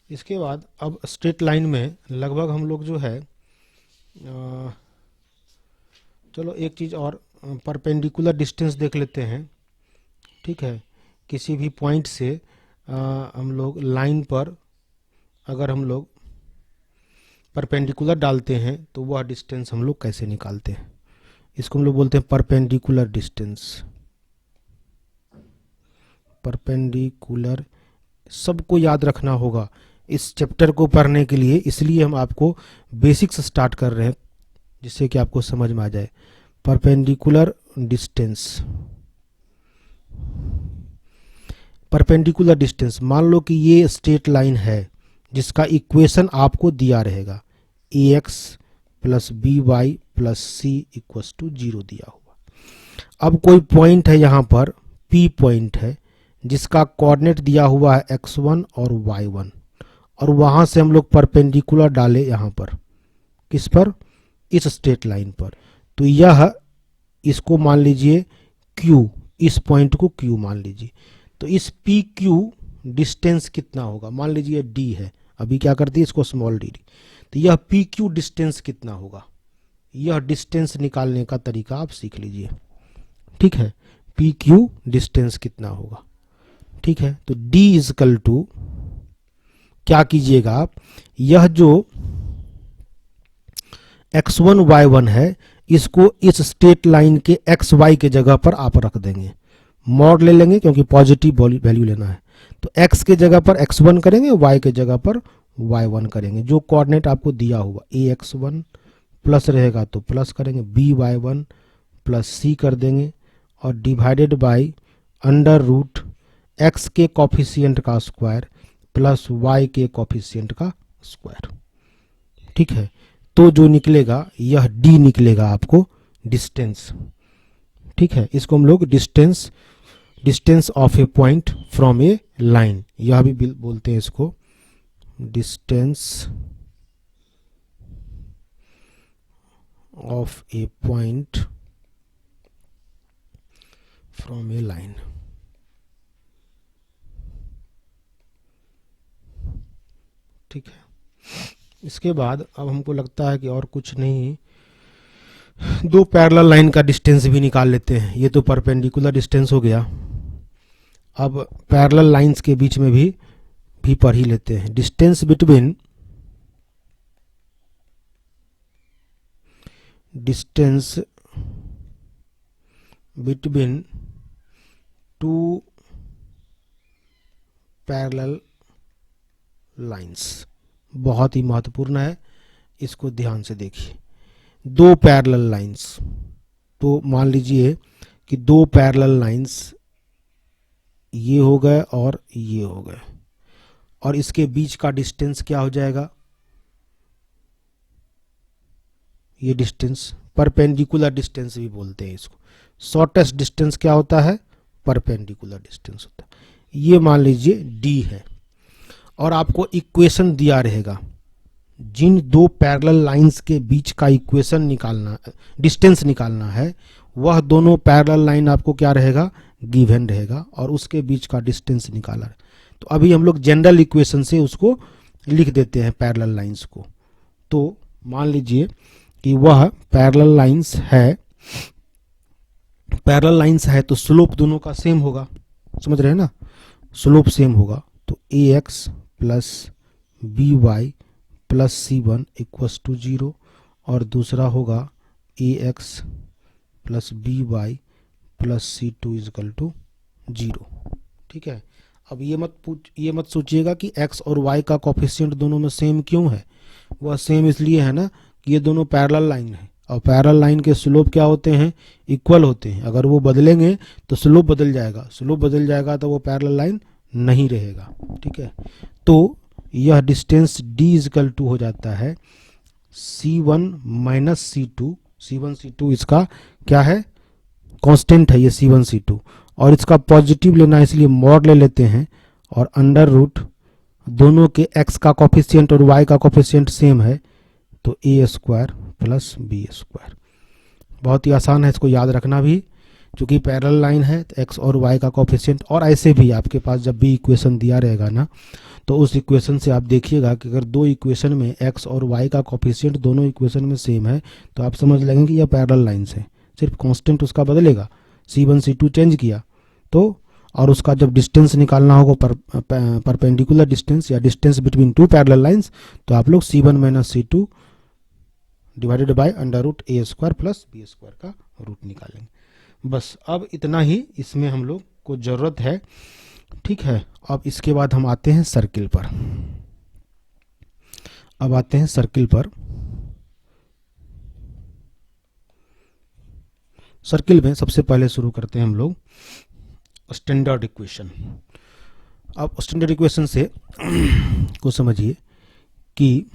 इसके बाद अब स्ट्रेट लाइन में लगभग हम लोग जो है चलो एक चीज़ और, परपेंडिकुलर डिस्टेंस देख लेते हैं। ठीक है, किसी भी पॉइंट से हम लोग लाइन पर अगर हम लोग परपेंडिकुलर डालते हैं तो वह डिस्टेंस हम लोग कैसे निकालते हैं, इसको हम लोग बोलते हैं परपेंडिकुलर डिस्टेंस। परपेंडिकुलर सबको याद रखना होगा इस चैप्टर को पढ़ने के लिए, इसलिए हम आपको बेसिक्स स्टार्ट कर रहे हैं जिससे कि आपको समझ में आ जाए। परपेंडिकुलर डिस्टेंस, परपेंडिकुलर डिस्टेंस, मान लो कि ये स्ट्रेट लाइन है जिसका इक्वेशन आपको दिया रहेगा ax plus B Y plus c equals to 0 दिया हुआ। अब कोई पॉइंट है यहाँ पर P पॉइंट है जिसका कोऑर्डिनेट दिया हुआ है x1 और y1, और वहाँ से हम लोग परपेंडिकुलर डाले यहाँ पर, किस पर, इस स्ट्रेट लाइन पर। तो यह, इसको मान लीजिए Q, इस पॉइंट को Q मान लीजिए। तो इस PQ डिस्टेंस कितना होगा, मान लीजिए D है, अभी क्या करती है इसको स्मॉल d, तो यह PQ डिस्टेंस कितना होगा, यह डिस्टेंस निकालने का तरीका आप सीख लीजिए। ठीक है, PQ डिस्टेंस कितना होगा। ठीक है, तो D इजकल टू क्या कीजिएगा आप, यह जो x1 y1 है इसको इस स्ट्रेट लाइन के xy के जगह पर आप रख देंगे, मॉड ले लेंगे क्योंकि पॉजिटिव वैल्यू लेना है। तो x के जगह पर x1 करेंगे, y के जगह पर y1 करेंगे, जो कोऑर्डिनेट आपको दिया हुआ ax1 प्लस रहेगा तो प्लस करेंगे, by1 प्लस c कर देंगे और divided by under root x के कॉफिशिएंट का स्क्वायर प्लस y के कॉफिशिएंट का स्क्वायर। ठीक है, तो जो निकलेगा यह d निकलेगा आपको डिस्टेंस। ठीक है, इसको हम लोग distance of A point from A line, यह भी बोलते हैं इसको distance of A point from A line. ठीक है। इसके बाद अब हमको लगता है कि और कुछ नहीं, दो पैरेलल लाइन का डिस्टेंस भी निकाल लेते हैं। ये तो परपेंडिकुलर डिस्टेंस हो गया। अब पैरेलल लाइंस के बीच में भी पढ़ ही लेते हैं। Distance between two parallel lines बहुत ही महत्वपूर्ण है, इसको ध्यान से देखिए। दो पैरेलल लाइंस, तो मान लीजिए कि दो पैरेलल लाइंस ये हो गए और ये हो गए, और इसके बीच का डिस्टेंस क्या हो जाएगा, ये डिस्टेंस परपेंडिकुलर डिस्टेंस भी बोलते हैं इसको। शॉर्टेस्ट डिस्टेंस क्या होता है, परपेंडिकुलर डिस्टेंस होता है। ये मान लीजिए d है, और आपको इक्वेशन दिया रहेगा। जिन दो पैरेलल लाइंस के बीच का इक्वेशन निकालना, डिस्टेंस निकालना है, वह दोनों पैरेलल लाइन आपको क्या रहेगा, गिवन रहेगा, और उसके बीच का डिस्टेंस निकाला है। तो अभी हम लोग जनरल इक्वेशन से उसको लिख देते हैं पैरेलल लाइंस को। तो मान लीजिए कि वह पैरेलल लाइंस है, तो स्लोप दोनों का सेम होगा, समझ रहे हैं ना, स्लोप सेम होगा। तो ax plus by plus c1 equals to 0, और दूसरा होगा ax plus by plus c2 equal to 0। ठीक है। अब ये मत सोचिएगा कि x और y का कोफिशिएंट दोनों में सेम क्यों है। वह सेम इसलिए है ना कि ये दोनों पैरेलल लाइन है, और पैरेलल लाइन के स्लोप क्या होते हैं, इक्वल होते हैं। अगर वो बदलेंगे तो स्लोप बदल जाएगा, स्लोप बदल जाएगा तो वो पैरेलल लाइन नहीं रहेगा। ठीक है। तो यह डिस्टेंस d इजकल टू हो जाता है c1 minus c2। c1 c2 इसका क्या है, कांस्टेंट है ये c1 c2, और इसका पॉजिटिव लेना है इसलिए मॉड ले लेते हैं, और अंडर रूट दोनों के x का कोफिशिएंट और y का कोफिशिएंट सेम है, तो a square plus b square. बहुत ही आसान है इसको याद रखना भी, क्योंकि पैरेलल लाइन है तो x और y का कोफिशिएंट। और ऐसे भी आपके पास जब भी इक्वेशन दिया रहेगा ना, तो उस इक्वेशन से आप देखिएगा कि अगर दो इक्वेशन में x और y का कोफिशिएंट दोनों इक्वेशन में सेम है, तो आप समझ लेंगे कि यह पैरेलल लाइन्स है। सिर्फ कांस्टेंट उसका बदलेगा, c1 c2 चेंज किया तो, और उसका जब डिस्टेंस निकालना होगा परपेंडिकुलर डिस्टेंस या distance between two parallel lines, तो आप लोग c1 minus c2 divided by under root a square plus b square का रूट निकालेंगे। बस अब इतना ही इसमें हम लोग को ज़रूरत है। ठीक है। अब इसके बाद हम आते हैं सर्किल पर। सर्किल में सबसे पहले शुरू करते हैं हम लोग स्टैंडर्ड इक्वेशन। अब स्टैंडर्ड इक्वेशन से को समझिए कि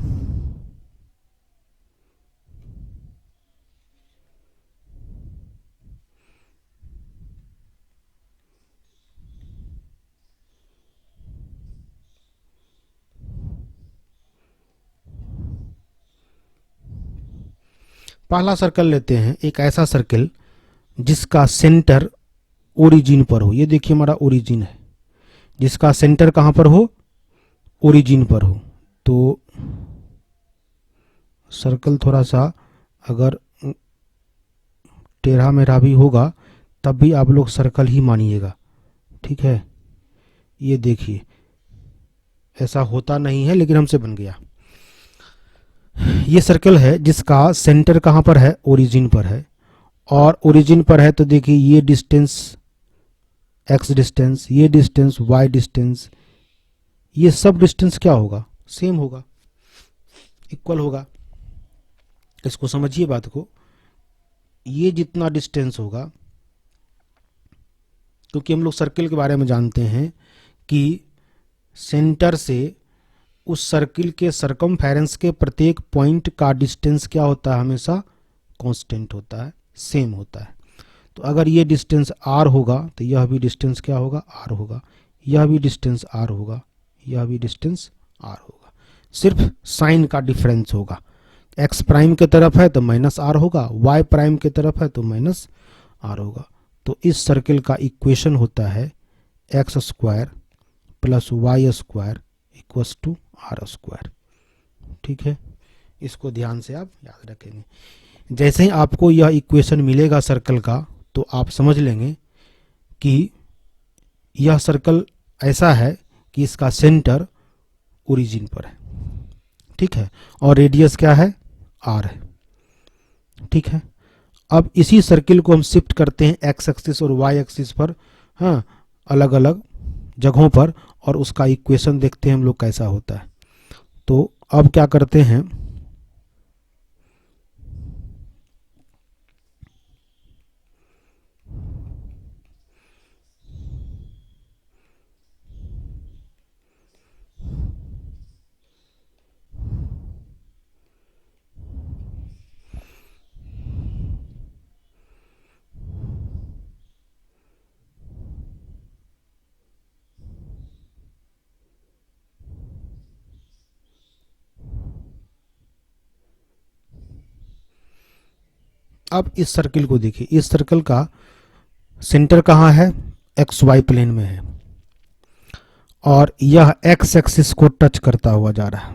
पहला सर्कल लेते हैं, एक ऐसा सर्किल जिसका सेंटर ओरिजिन पर हो। ये देखिए हमारा ओरिजिन है, जिसका सेंटर कहाँ पर हो, ओरिजिन पर हो। तो सर्कल थोड़ा सा अगर टेढ़ा मेढ़ा भी होगा तब भी आप लोग सर्कल ही मानिएगा। ठीक है। ये देखिए ऐसा होता नहीं है लेकिन हमसे बन गया। ये सर्कल है जिसका सेंटर कहाँ पर है, ओरिजिन पर है, और ओरिजिन पर है तो देखिए ये डिस्टेंस x डिस्टेंस, ये डिस्टेंस y डिस्टेंस, ये सब डिस्टेंस क्या होगा, सेम होगा, इक्वल होगा। इसको समझिए बात को। ये जितना डिस्टेंस होगा, क्योंकि हम लोग सर्किल के बारे में जानते हैं कि सेंटर से उस सर्किल के सरकमफेरेंस के प्रत्येक पॉइंट का डिस्टेंस क्या होता है, हमेशा कांस्टेंट होता है, सेम होता है। तो अगर ये डिस्टेंस r होगा तो यह भी डिस्टेंस क्या होगा, r होगा, यह भी डिस्टेंस r होगा, यह भी डिस्टेंस r होगा। सिर्फ साइन का डिफरेंस होगा, x प्राइम के तरफ है तो माइनस r होगा, y प्राइम के तरफ है तो माइनस r होगा। तो इस सर्किल का इक्वेशन होता है x square plus y square equals to are square. ठीक है, इसको ध्यान से आप याद रखेंगे। जैसे ही आपको यह इक्वेशन मिलेगा सर्कल का, तो आप समझ लेंगे कि यह सर्कल ऐसा है कि इसका सेंटर ओरिजिन पर है। ठीक है, और रेडियस क्या है, आर है। ठीक है, अब इसी सर्किल को हम शिफ्ट करते हैं एक्स एक्सिस और वाई एक्सिस पर, हाँ, अलग अलग जगहों पर, और उसका इक्वेशन देखते हैं हम लोग कैसा होता है। तो अब क्या करते हैं, अब इस सर्किल को देखिए, इस सर्कल का सेंटर कहाँ है, एक्स वाई प्लेन में है, और यह एक्स एक्सिस को टच करता हुआ जा रहा है।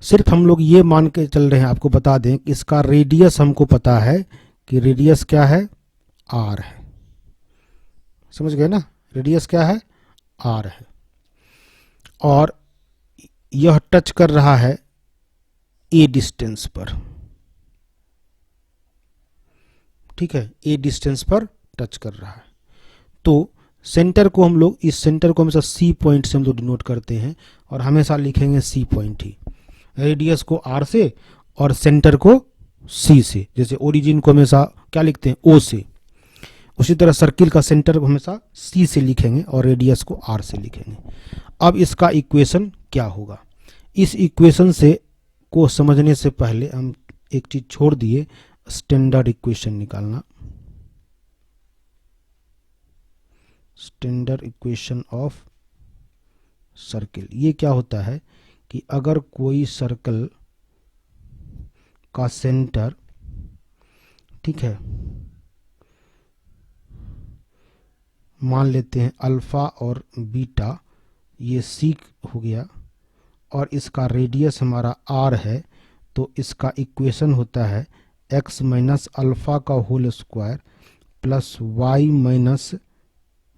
सिर्फ हम लोग ये मान के चल रहे हैं, आपको बता दें कि इसका रेडियस हमको पता है कि रेडियस क्या है, आर है। समझ गए ना, रेडियस क्या है, आर है, और यह टच कर रहा है ए डिस्टेंस पर। ठीक है, ए डिस्टेंस पर टच कर रहा है। तो सेंटर को हम लोग, इस सेंटर को हमेशा सी पॉइंट से हम लोग डिनोट करते हैं, और हमेशा लिखेंगे सी पॉइंट ही, रेडियस को आर से और सेंटर को सी से। जैसे ओरिजिन को हमेशा क्या लिखते हैं, ओ से, उसी तरह सर्किल का सेंटर को हमेशा सी से लिखेंगे और रेडियस को आर से लिखेंगे। अब इसका इक्वेशन क्या होगा, इस इक्वेशन से को समझने से पहले हम एक चीज छोड़ दिए, स्टैंडर्ड इक्वेशन निकालना। स्टैंडर्ड इक्वेशन ऑफ सर्किल, ये क्या होता है कि अगर कोई सर्कल का सेंटर, ठीक है, मान लेते हैं अल्फा और बीटा, ये सी हो गया, और इसका रेडियस हमारा आर है, तो इसका इक्वेशन होता है एक्स माइनस अल्फा का whole square plus Y minus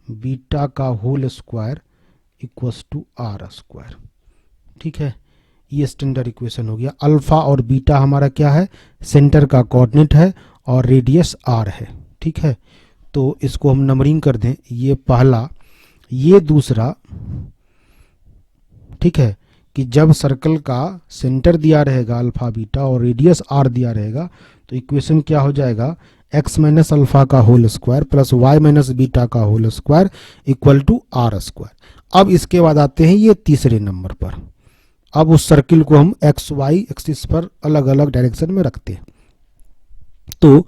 beta का whole square equals to are square. ठीक है, ये स्टैंडर्ड इक्वेशन हो गया। अल्फा और बीटा हमारा क्या है, सेंटर का कोऑर्डिनेट है, और रेडियस आर है। ठीक है, तो इसको हम नंबरिंग कर दें, ये पहला, ये दूसरा। ठीक है, कि जब सर्कल का सेंटर दिया रहेगा अल्फा बीटा और रेडियस आर दिया रहेगा, तो इक्वेशन क्या हो जाएगा, एक्स माइनस अल्फा का whole square plus Y minus beta का whole square equal to are square. अब इसके बाद आते हैं ये तीसरे नंबर पर। अब उस सर्किल को हम एक्स वाई एक्सिस पर अलग अलग डायरेक्शन में रखते हैं। तो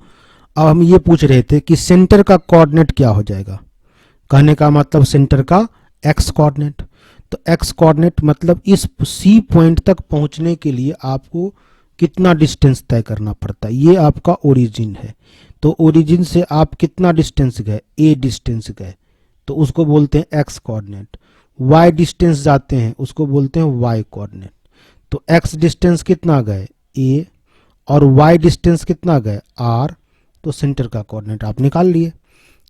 अब हम ये पूछ रहे थे कि सेंटर का कोऑर्डिनेट क्या हो जाएगा, कहने का मतलब सेंटर का एक्स कोऑर्डिनेट। तो एक्स कोऑर्डिनेट मतलब इस सी पॉइंट तक पहुंचने के लिए आपको कितना डिस्टेंस तय करना पड़ता है, ये आपका ओरिजिन है। तो ओरिजिन से आप कितना डिस्टेंस गए, ए डिस्टेंस गए, तो उसको बोलते हैं एक्स कोऑर्डिनेट। वाई डिस्टेंस जाते हैं, उसको बोलते हैं वाई कोऑर्डिनेट। तो एक्स डिस्टेंस कितना गए, ए, और वाई डिस्टेंस कितना गए, आर, तो सेंटर का कोऑर्डिनेट आप निकाल लिए।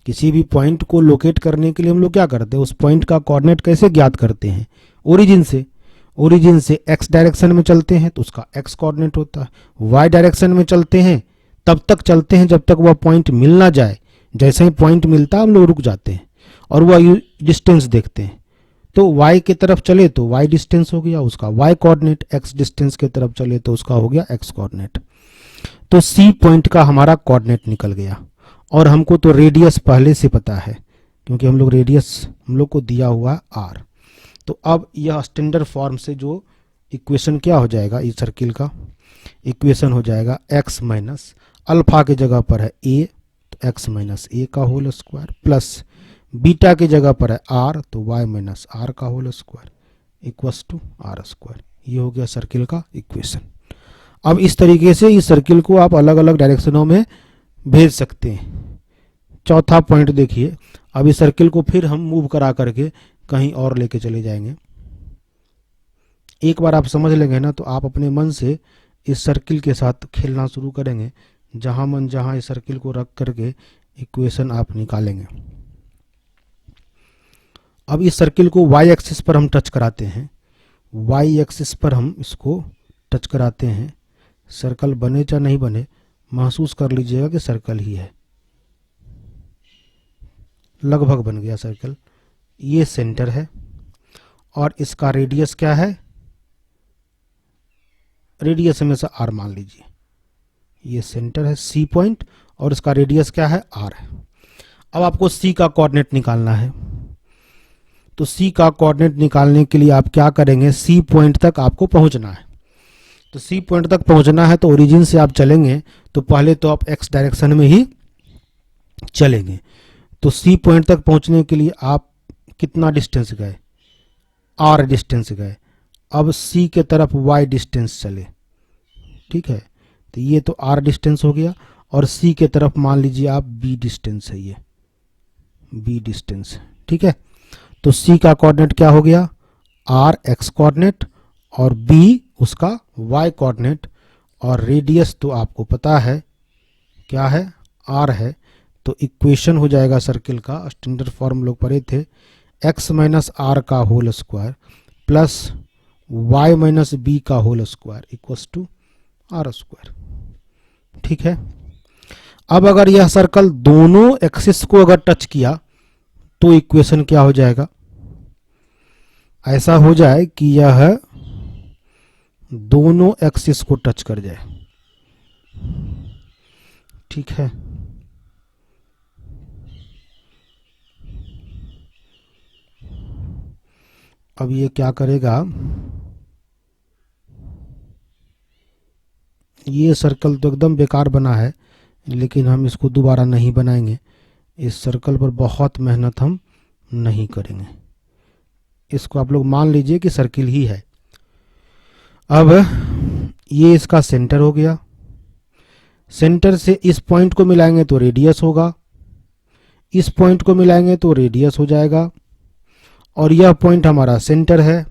किसी भी पॉइंट को लोकेट करने के लिए हम लोग क्या करते हैं, उस पॉइंट का कोऑर्डिनेट कैसे ज्ञात करते हैं, ओरिजिन से। ओरिजिन से एक्स डायरेक्शन में चलते हैं तो उसका एक्स कोऑर्डिनेट होता है, वाई डायरेक्शन में चलते हैं तब तक चलते हैं जब तक वह पॉइंट मिल ना जाए। जैसे ही पॉइंट मिलता है हम लोग रुक जाते हैं और वह डिस्टेंस देखते हैं। तो y की तरफ चले तो y डिस्टेंस हो गया उसका y कोऑर्डिनेट, x डिस्टेंस की तरफ चले तो उसका हो गया x कोऑर्डिनेट। तो C पॉइंट का हमारा कोऑर्डिनेट निकल गया। और हमको तो रेडियस पहले से पता है क्योंकि हम लोग रेडियस हम लोग को दिया हुआ है r। तो अब यह स्टैंडर्ड फॉर्म से जो इक्वेशन क्या हो जाएगा, इस सर्किल का इक्वेशन हो जाएगा x माइनस अल्फा की जगह पर है a, तो x माइनस a का होल स्क्वायर प्लस बीटा की जगह पर है r, तो y माइनस आर का whole square equals to are square. ये हो गया सर्किल का इक्वेशन। अब इस तरीके से इस सर्किल को आप अलग अलग डायरेक्शनों में भेज सकते हैं। चौथा पॉइंट देखिए, अब इस सर्किल को फिर हम मूव करा करके कहीं और लेके चले जाएंगे। एक बार आप समझ लेंगे ना तो आप अपने मन से इस सर्किल के साथ खेलना शुरू करेंगे, जहां मन जहां इस सर्किल को रख करके इक्वेशन आप निकालेंगे। अब इस सर्किल को y एक्सिस पर हम टच कराते हैं, y एक्सिस पर हम इसको टच कराते हैं। सर्कल बने चाहे नहीं बने, महसूस कर लीजिएगा कि सर्कल ही है, लगभग बन गया सर्कल। ये सेंटर है और इसका रेडियस क्या है, रेडियस हमेशा r मान लीजिए। ये सेंटर है C पॉइंट और इसका रेडियस क्या है, r है। अब आपको C का कोऑर्डिनेट निकालना है, तो C का कोऑर्डिनेट निकालने के लिए आप क्या करेंगे, C पॉइंट तक आपको पहुंचना है। तो C पॉइंट तक पहुंचना है तो ओरिजिन से आप चलेंगे, तो पहले तो आप x डायरेक्शन में ही चलेंगे। तो C पॉइंट तक पहुंचने के लिए आप कितना डिस्टेंस गए, r डिस्टेंस गए। अब C के तरफ y डिस्टेंस चले, ठीक है। तो ये तो r डिस्टेंस हो गया और C के तरफ मान लीजिए आप b डिस्टेंस है, ये b डिस्टेंस, ठीक है। तो C का कोऑर्डिनेट क्या हो गया, r x कोऑर्डिनेट और b उसका y कोऑर्डिनेट, और रेडियस तो आपको पता है क्या है, r है। तो इक्वेशन हो जाएगा सर्किल का, स्टैंडर्ड फॉर्म लोग पढ़े थे, x माइनस आर का whole square plus y minus B का whole square equals to are square, ठीक है। अब अगर यह सर्कल दोनों एक्सिस को अगर टच किया तो इक्वेशन क्या हो जाएगा, ऐसा हो जाए कि यह दोनों एक्सिस को टच कर जाए, ठीक है। अब ये क्या करेगा, ये सर्कल तो एकदम बेकार बना है, लेकिन हम इसको दोबारा नहीं बनाएंगे। इस सर्कल पर बहुत मेहनत हम नहीं करेंगे, इसको आप लोग मान लीजिए कि सर्किल ही है। अब ये इसका सेंटर हो गया, सेंटर से इस पॉइंट को मिलाएंगे तो रेडियस होगा, इस पॉइंट को मिलाएंगे तो रेडियस हो जाएगा, और यह पॉइंट हमारा सेंटर है,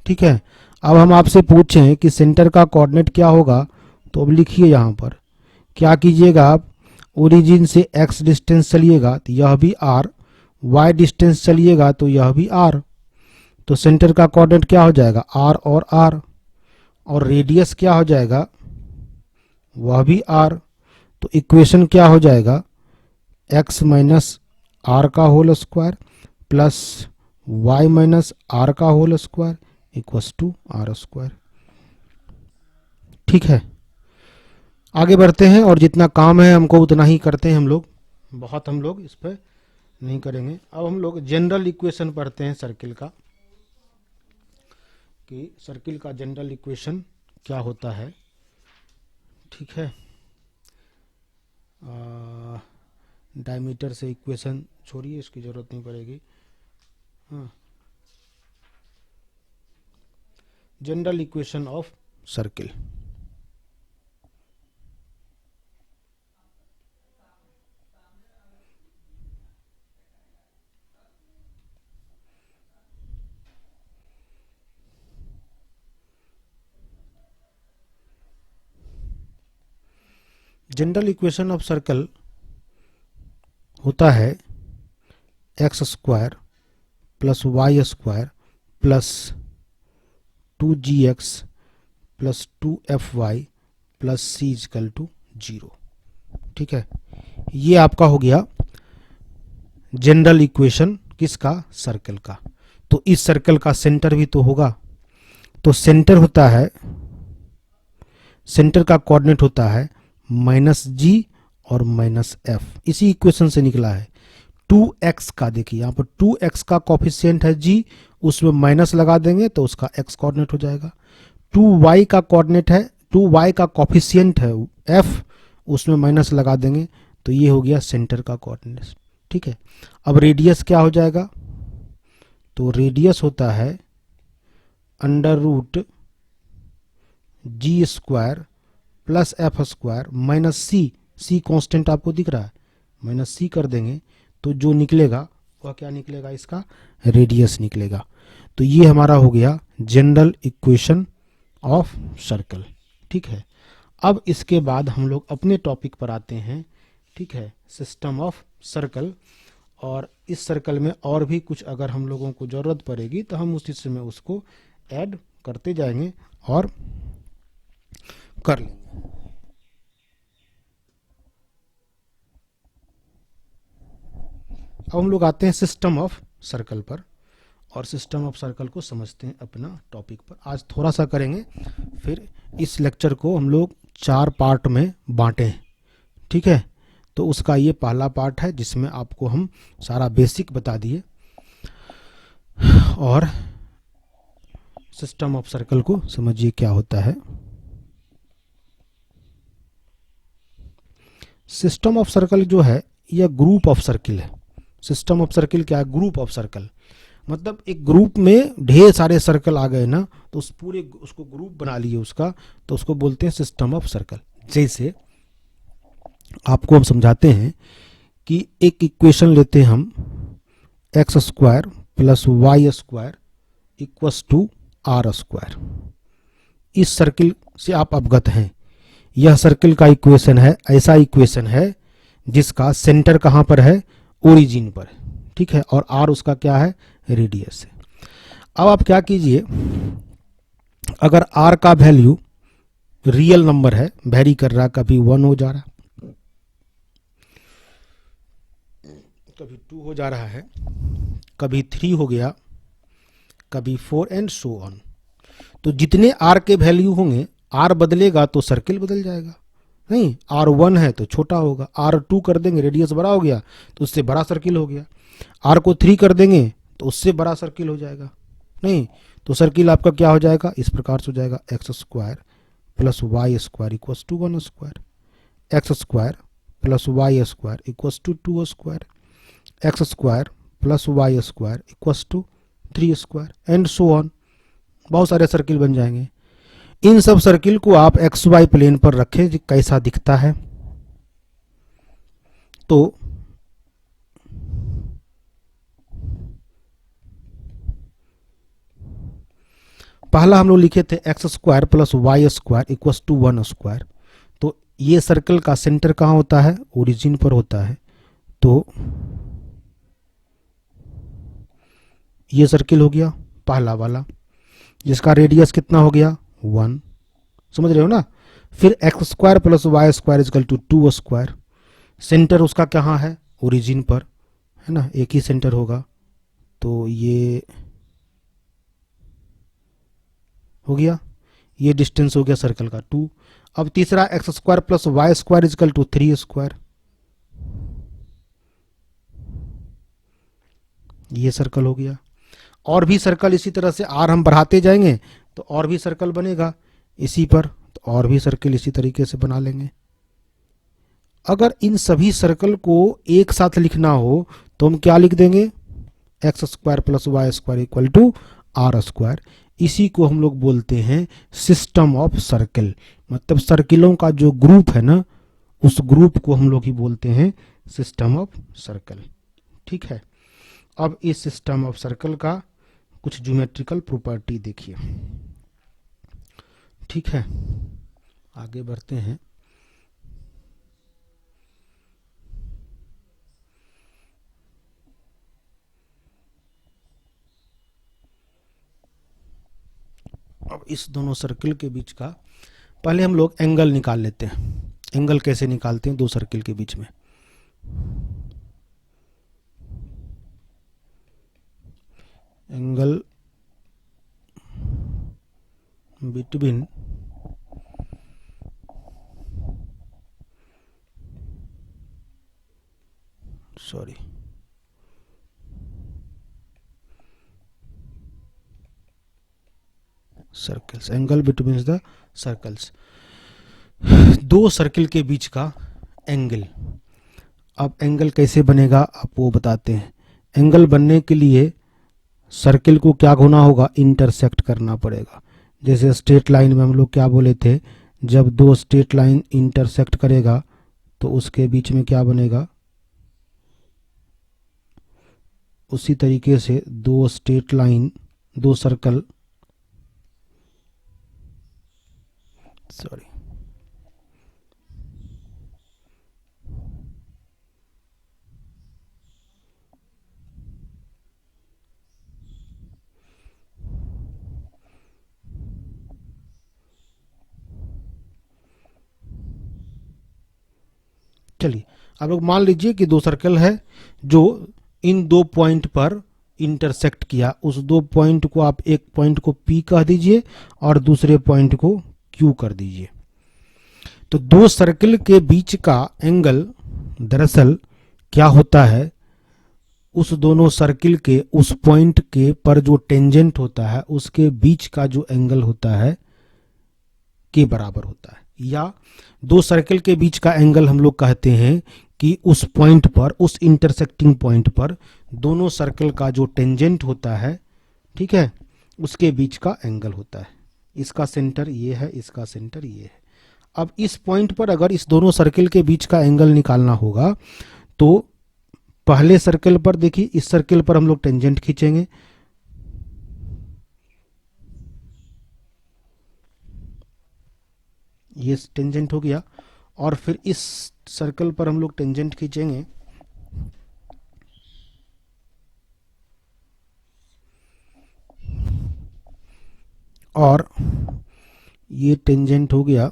ठीक है। अब हम आपसे पूछें कि सेंटर का कोऑर्डिनेट क्या होगा, तो अब लिखिए यहाँ पर क्या कीजिएगा, आप ओरिजिन से x डिस्टेंस चलिएगा तो यह भी r, y डिस्टेंस चलिएगा तो यह भी r। तो सेंटर का कोऑर्डिनेट क्या हो जाएगा, r और r, और रेडियस क्या हो जाएगा, वह भी r। तो इक्वेशन क्या हो जाएगा, x माइनस आर का whole square plus y minus are का whole square equals to are square, ठीक है। आगे बढ़ते हैं और जितना काम है हमको उतना ही करते हैं हम लोग, बहुत हम लोग इस पर नहीं करेंगे। अब हम लोग जनरल इक्वेशन पढ़ते हैं सर्किल का, कि सर्किल का जनरल इक्वेशन क्या होता है, ठीक है। डायमीटर से इक्वेशन छोड़िए, इसकी ज़रूरत नहीं पड़ेगी। हाँ, general equation of circle. General equation of circle होता है x square plus y square plus 2gx plus 2fy plus C is equal to 0, ठीक है। ये आपका हो गया जनरल इक्वेशन किसका, सर्कल का। तो इस सर्कल का सेंटर भी तो होगा, तो सेंटर होता है, सेंटर का कोऑर्डिनेट होता है माइनस जी और माइनस एफ, इसी इक्वेशन से निकला है। 2x का देखिए यहाँ पर 2x का कॉफिशिएंट है g, उसमें माइनस लगा देंगे तो उसका x कोऑर्डिनेट हो जाएगा। 2y का कोऑर्डिनेट है, 2y का कॉफिशिएंट है f, उसमें माइनस लगा देंगे तो ये हो गया सेंटर का कोऑर्डिनेट, ठीक है। अब रेडियस क्या हो जाएगा, तो रेडियस होता है under root G square plus F square minus C, C constant आपको दिख रहा है, माइनस सी कर देंगे तो जो निकलेगा वह क्या निकलेगा, इसका रेडियस निकलेगा। तो ये हमारा हो गया जनरल इक्वेशन ऑफ सर्कल। ठीक है, अब इसके बाद हम लोग अपने टॉपिक पर आते हैं। ठीक है, सिस्टम ऑफ सर्कल। और इस सर्कल में और भी कुछ अगर हम लोगों को ज़रूरत पड़ेगी तो हम उसी समय उसको ऐड करते जाएंगे और कर लेंगे। अब हम लोग आते हैं सिस्टम ऑफ सर्कल पर और सिस्टम ऑफ सर्कल को समझते हैं अपना टॉपिक पर। आज थोड़ा सा करेंगे, फिर इस लेक्चर को हम लोग 4 पार्ट में बांटें। ठीक है, तो उसका ये पहला पार्ट है जिसमें आपको हम सारा बेसिक बता दिए और सिस्टम ऑफ सर्कल को समझिए क्या होता है। सिस्टम ऑफ सर्कल जो है यह ग्रुप ऑफ सर्किल है। सिस्टम ऑफ सर्किल क्या है? Group of circle. मतलब एक ग्रुप में ढेर सारे सर्कल आ गए ना, तो उस पूरे उसको ग्रुप बना लिए उसका, तो उसको बोलते हैं सिस्टम ऑफ सर्कल। जैसे आपको हम समझाते हैं कि एक इक्वेशन लेते हैं हम, x square plus y square equals to are square. इस सर्किल से आप अवगत हैं। यह सर्किल का इक्वेशन है, ऐसा इक्वेशन है जिसका सेंटर कहाँ पर है? ओरिजिन पर। ठीक है, और आर उसका क्या है? रेडियस है। अब आप क्या कीजिए, अगर आर का वैल्यू रियल नंबर है, वेरी कर रहा, कभी 1 हो जा रहा, कभी 2 हो जा रहा है, कभी 3 हो गया, कभी 4 एंड सो ऑन। तो जितने आर के वैल्यू होंगे, आर बदलेगा तो सर्किल बदल जाएगा। नहीं, आर 1 है तो छोटा होगा, आर 2 कर देंगे, रेडियस बड़ा हो गया तो उससे बड़ा सर्किल हो गया, आर को 3 कर देंगे तो उससे बड़ा सर्किल हो जाएगा। नहीं, तो सर्किल आपका क्या हो जाएगा? इस प्रकार से हो जाएगा, x square plus y square equals to 1 square, x square plus y square equals to 2 square, x square plus y square equals to 3 square and so on. बहुत सारे सर्किल बन जाएंगे। इन सब सर्किल को आप एक्स वाई प्लेन पर रखें कि कैसा दिखता है। तो पहला हम लोग लिखे थे x square plus y square equals to 1 square. तो ये सर्कल का सेंटर कहाँ होता है? ओरिजिन पर होता है। तो ये सर्किल हो गया पहला वाला, जिसका रेडियस कितना हो गया? 1। समझ रहे हो ना? फिर x square plus y square equal to 2 square. Centre उसका कहाँ है? ओरिजिन पर, है ना, एक ही सेंटर होगा। तो ये हो गया, ये डिस्टेंस हो गया सर्कल का 2। अब तीसरा x square plus y square equal to 3 square. ये सर्कल हो गया। और भी सर्कल इसी तरह से आर हम बढ़ाते जाएंगे तो और भी सर्कल बनेगा इसी पर, तो और भी सर्कल इसी तरीके से बना लेंगे। अगर इन सभी सर्कल को एक साथ लिखना हो तो हम क्या लिख देंगे? X square plus y square equal to are square. इसी को हम लोग बोलते हैं सिस्टम ऑफ सर्कल। मतलब सर्किलों का जो ग्रुप है ना, उस ग्रुप को हम लोग ही बोलते हैं सिस्टम ऑफ सर्कल। ठीक है, अब इस सिस्टम ऑफ सर्कल का कुछ ज्योमेट्रिकल प्रॉपर्टी देखिए। ठीक है, आगे बढ़ते हैं। अब इस दोनों सर्किल के बीच का पहले हम लोग एंगल निकाल लेते हैं। एंगल कैसे निकालते हैं दो सर्किल के बीच में? Angle between circles, angle between the circles, दो सर्किल के बीच का एंगल। अब एंगल कैसे बनेगा आप वो बताते हैं। एंगल बनने के लिए सर्किल को क्या होना होगा? इंटरसेक्ट करना पड़ेगा। जैसे स्ट्रेट लाइन में हम लोग क्या बोले थे, जब दो स्ट्रेट लाइन इंटरसेक्ट करेगा तो उसके बीच में क्या बनेगा? उसी तरीके से दो स्ट्रेट लाइन, दो सर्कल सॉरी, चलिए अब लोग मान लीजिए कि दो सर्कल है जो इन दो पॉइंट पर इंटरसेक्ट किया, उस दो पॉइंट को आप एक पॉइंट को P कह दीजिए और दूसरे पॉइंट को Q कर दीजिए। तो दो सर्कल के बीच का एंगल दरअसल क्या होता है, उस दोनों सर्कल के उस पॉइंट के पर जो टेंजेंट होता है उसके बीच का जो एंगल होता है के बराबर होता है। या दो सर्कल के बीच का एंगल हम लोग कहते हैं कि उस पॉइंट पर, उस इंटरसेक्टिंग पॉइंट पर दोनों सर्कल का जो टेंजेंट होता है, ठीक है, उसके बीच का एंगल होता है। इसका सेंटर ये है, इसका सेंटर ये है। अब इस पॉइंट पर अगर इस दोनों सर्कल के बीच का एंगल निकालना होगा तो पहले सर्कल पर देखिए, इस सर्कल पर हम लोग टेंजेंट खींचेंगे, ये टेंजेंट हो गया, और फिर इस सर्कल पर हम लोग टेंजेंट खींचेंगे, और ये टेंजेंट हो गया।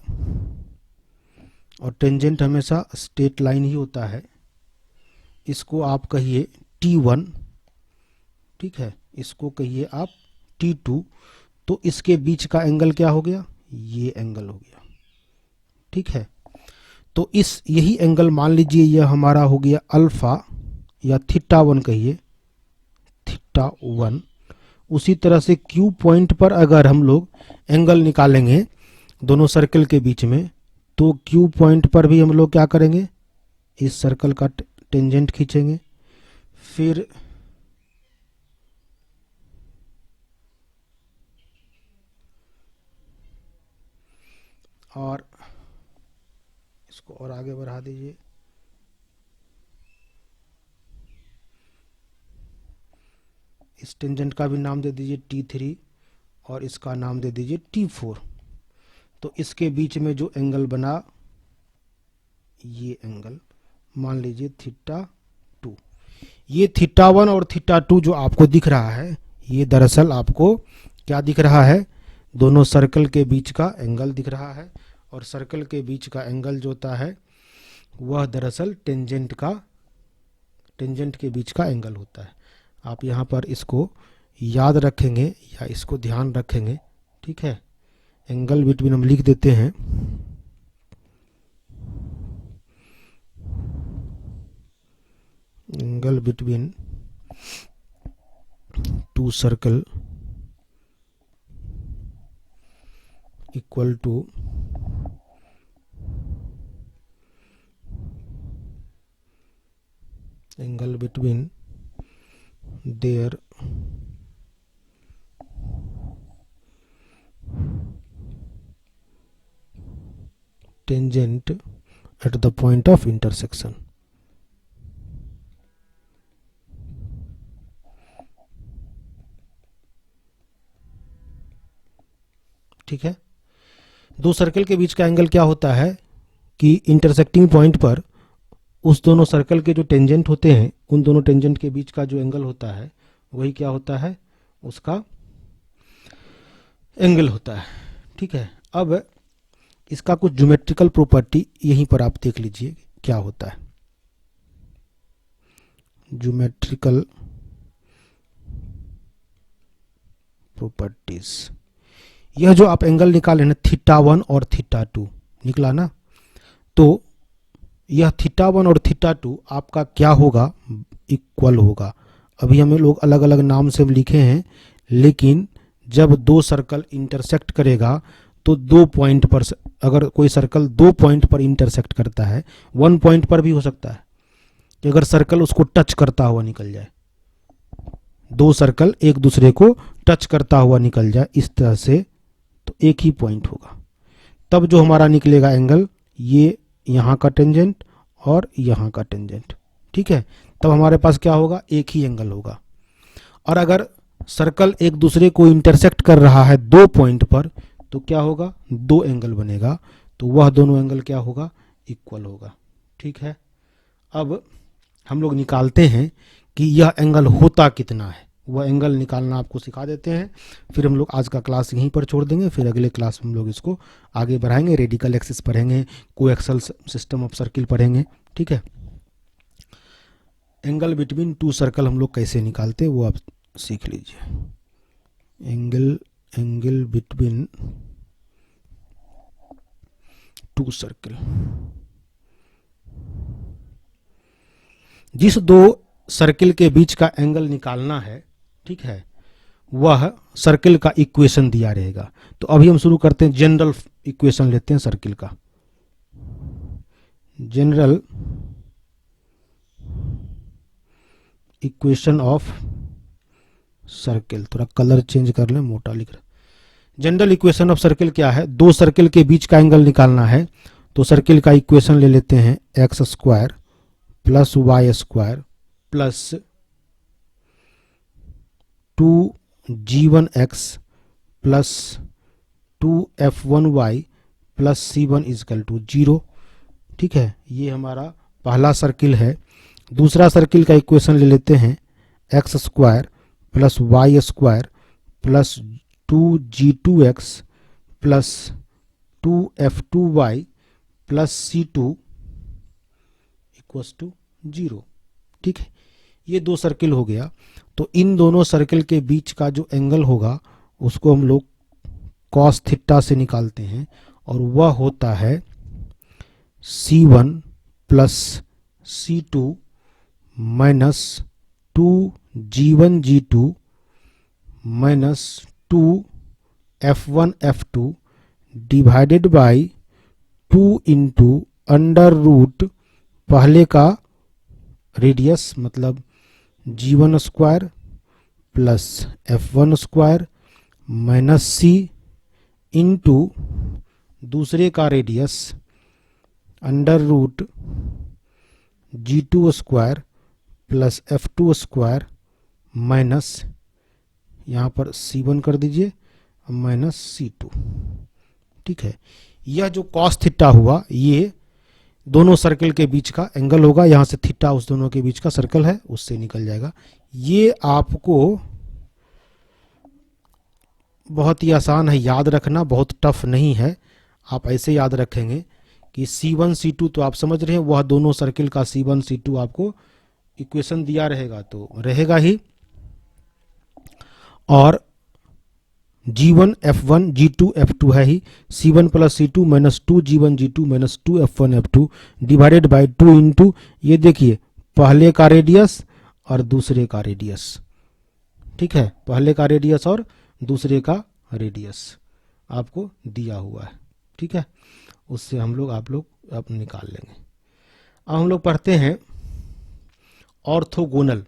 और टेंजेंट हमेशा स्ट्रेट लाइन ही होता है, इसको आप कहिए T1, ठीक है, इसको कहिए आप T2। तो इसके बीच का एंगल क्या हो गया, ये एंगल हो गया, ठीक है। तो इस यही एंगल मान लीजिए यह हमारा हो गया अल्फा या θ1 कहिए, θ1। उसी तरह से Q पॉइंट पर अगर हम लोग एंगल निकालेंगे दोनों सर्कल के बीच में, तो Q पॉइंट पर भी हम लोग क्या करेंगे, इस सर्कल का टेंजेंट खींचेंगे, फिर और इसको और आगे बढ़ा दीजिए, इस टेंजेंट का भी नाम दे दीजिए T3 और इसका नाम दे दीजिए T4। तो इसके बीच में जो एंगल बना, ये एंगल मान लीजिए θ2। ये θ1 और θ2 जो आपको दिख रहा है, ये दरअसल आपको क्या दिख रहा है, दोनों सर्कल के बीच का एंगल दिख रहा है। और सर्कल के बीच का एंगल जो होता है वह दरअसल टेंजेंट के बीच का एंगल होता है। आप यहाँ पर इसको याद रखेंगे या इसको ध्यान रखेंगे, ठीक है। एंगल बिटवीन हम लिख देते हैं, angle between two circle equal to angle between their tangent at the point of intersection। ठीक है, दो सर्कल के बीच का एंगल क्या होता है कि इंटरसेक्टिंग पॉइंट पर उस दोनों सर्कल के जो टेंजेंट होते हैं, उन दोनों टेंजेंट के बीच का जो एंगल होता है वही क्या होता है, उसका एंगल होता है, ठीक है। अब इसका कुछ ज्योमेट्रिकल प्रॉपर्टी यहीं पर आप देख लीजिए क्या होता है। ज्योमेट्रिकल प्रॉपर्टीज, यह जो आप एंगल निकाले ना θ1 और θ2 निकला ना, तो यह θ1 और θ2 आपका क्या होगा, इक्वल होगा। अभी हमें लोग अलग अलग नाम से लिखे हैं, लेकिन जब दो सर्कल इंटरसेक्ट करेगा तो दो पॉइंट पर, अगर कोई सर्कल दो पॉइंट पर इंटरसेक्ट करता है, वन पॉइंट पर भी हो सकता है कि अगर सर्कल उसको टच करता हुआ निकल जाए, दो सर्कल एक दूसरे को टच करता हुआ निकल जाए इस तरह से, तो एक ही पॉइंट होगा। तब जो हमारा निकलेगा एंगल, ये यहाँ का टेंजेंट और यहाँ का टेंजेंट, ठीक है। तब हमारे पास क्या होगा, एक ही एंगल होगा। और अगर सर्कल एक दूसरे को इंटरसेक्ट कर रहा है दो पॉइंट पर, तो क्या होगा, 2 एंगल बनेगा, तो वह दोनों एंगल क्या होगा, इक्वल होगा। ठीक है, अब हम लोग निकालते हैं कि यह एंगल होता कितना है, वह एंगल निकालना आपको सिखा देते हैं। फिर हम लोग आज का क्लास यहीं पर छोड़ देंगे, फिर अगले क्लास में हम लोग इसको आगे बढ़ाएंगे, रेडिकल एक्सिस पढ़ेंगे, कोएक्सल सिस्टम ऑफ सर्किल पढ़ेंगे। ठीक है, एंगल बिटवीन 2 सर्कल हम लोग कैसे निकालते हैं वो आप सीख लीजिए। एंगल बिटवीन 2 सर्कल, जिस 2 सर्किल के बीच का एंगल निकालना है, ठीक है, वह सर्किल का इक्वेशन दिया रहेगा। तो अभी हम शुरू करते हैं, जनरल इक्वेशन लेते हैं सर्किल का। जनरल इक्वेशन ऑफ सर्किल, थोड़ा कलर चेंज कर लें, मोटा लिख रहा। जनरल इक्वेशन ऑफ सर्किल क्या है, 2 सर्किल के बीच का एंगल निकालना है, तो सर्किल का इक्वेशन ले लेते हैं, x square plus y square plus 2g1x plus 2f1y plus c1 equal to 0। ठीक है, ये हमारा पहला सर्किल है। दूसरा सर्किल का इक्वेशन ले लेते हैं, x square plus y square plus 2g2x plus 2f2y plus c2 equals to 0। ठीक है, ये 2 सर्किल हो गया। तो इन दोनों सर्किल के बीच का जो एंगल होगा उसको हम लोग कॉस थीटा से निकालते हैं, और वह होता है c1 plus c2 minus 2g1g2 minus 2f1f2 divided by 2 into under root पहले का रेडियस मतलब g1 square plus f1 square minus c into दूसरे का radius under root g2 square plus f2 square minus, यहाँ पर c1 कर दीजिए, minus c2। ठीक है, यह जो कॉस थीटा हुआ ये दोनों सर्कल के बीच का एंगल होगा, यहाँ से थीटा उस दोनों के बीच का सर्कल है उससे निकल जाएगा। ये आपको बहुत ही आसान है याद रखना, बहुत टफ नहीं है। आप ऐसे याद रखेंगे कि c1 c2 तो आप समझ रहे हैं, वह दोनों सर्किल का c1 c2 आपको इक्वेशन दिया रहेगा तो रहेगा ही, और g1 f1 g2 f2 है ही, c1 plus c2 minus 2g1 g2 minus 2f1 f2 divided by 2 into, ये देखिए पहले का रेडियस और दूसरे का रेडियस। ठीक है, पहले का रेडियस और दूसरे का रेडियस आपको दिया हुआ है। ठीक है, उससे हम लोग आप लोग अब निकाल लेंगे। अब हम लोग पढ़ते हैं ऑर्थोगोनल।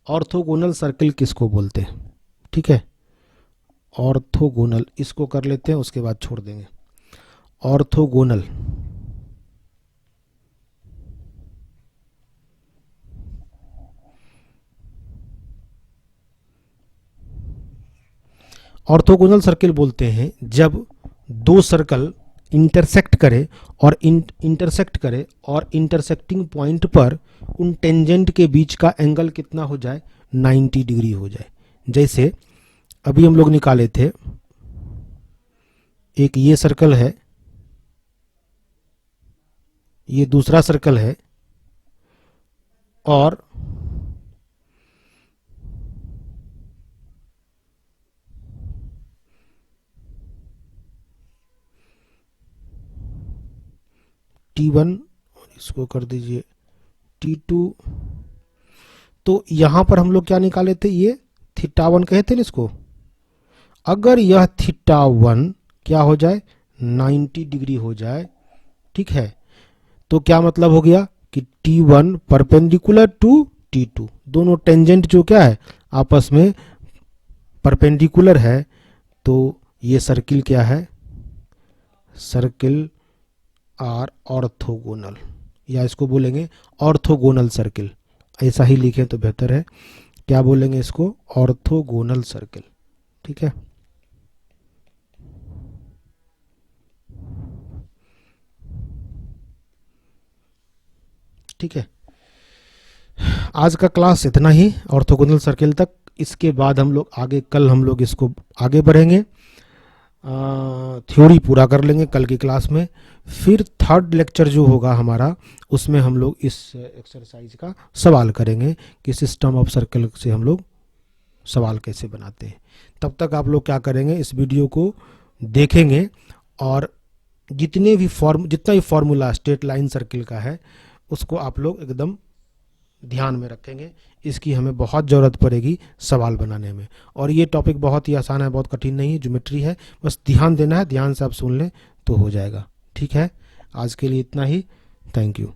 ऑर्थोगोनल सर्किल किसको बोलते हैं? ठीक है, ऑर्थोगोनल इसको कर लेते हैं, उसके बाद छोड़ देंगे। ऑर्थोगोनल ऑर्थोगोनल सर्किल बोलते हैं जब 2 सर्कल इंटरसेक्ट करे और इंटरसेक्टिंग पॉइंट पर उन टेंजेंट के बीच का एंगल कितना हो जाए, 90 डिग्री हो जाए। जैसे अभी हम लोग निकाले थे, एक ये सर्कल है, ये दूसरा सर्कल है, और T1 इसको कर दीजिए T2। तो यहां पर हम लोग क्या निकाले थे, ये θ1 कहते हैं इसको। अगर यह θ1 क्या हो जाए, 90 डिग्री हो जाए, ठीक है, तो क्या मतलब हो गया कि T1 परपेंडिकुलर टू T2, दोनों टेंजेंट जो क्या है आपस में परपेंडिकुलर है, तो ये सर्किल क्या है, सर्किल आर ऑर्थोगोनल, या इसको बोलेंगे ऑर्थोगोनल सर्किल। ऐसा ही लिखें तो बेहतर है, क्या बोलेंगे इसको, ऑर्थोगोनल सर्किल। ठीक है, ठीक है, आज का क्लास इतना ही, ऑर्थोगोनल सर्किल तक। इसके बाद हम लोग आगे, कल हम लोग इसको आगे बढ़ेंगे, थ्योरी पूरा कर लेंगे कल की क्लास में। फिर थर्ड लेक्चर जो होगा हमारा, उसमें हम लोग इस एक्सरसाइज का सवाल करेंगे कि सिस्टम ऑफ सर्कल से हम लोग सवाल कैसे बनाते हैं। तब तक आप लोग क्या करेंगे, इस वीडियो को देखेंगे और जितने भी जितना भी फॉर्मूला स्ट्रेट लाइन सर्किल का है उसको आप लोग एकदम ध्यान में रखेंगे। इसकी हमें बहुत ज़रूरत पड़ेगी सवाल बनाने में। और ये टॉपिक बहुत ही आसान है, बहुत कठिन नहीं है, ज्योमेट्री है, बस ध्यान देना है, ध्यान से आप सुन लें तो हो जाएगा। ठीक है, आज के लिए इतना ही। Thank you.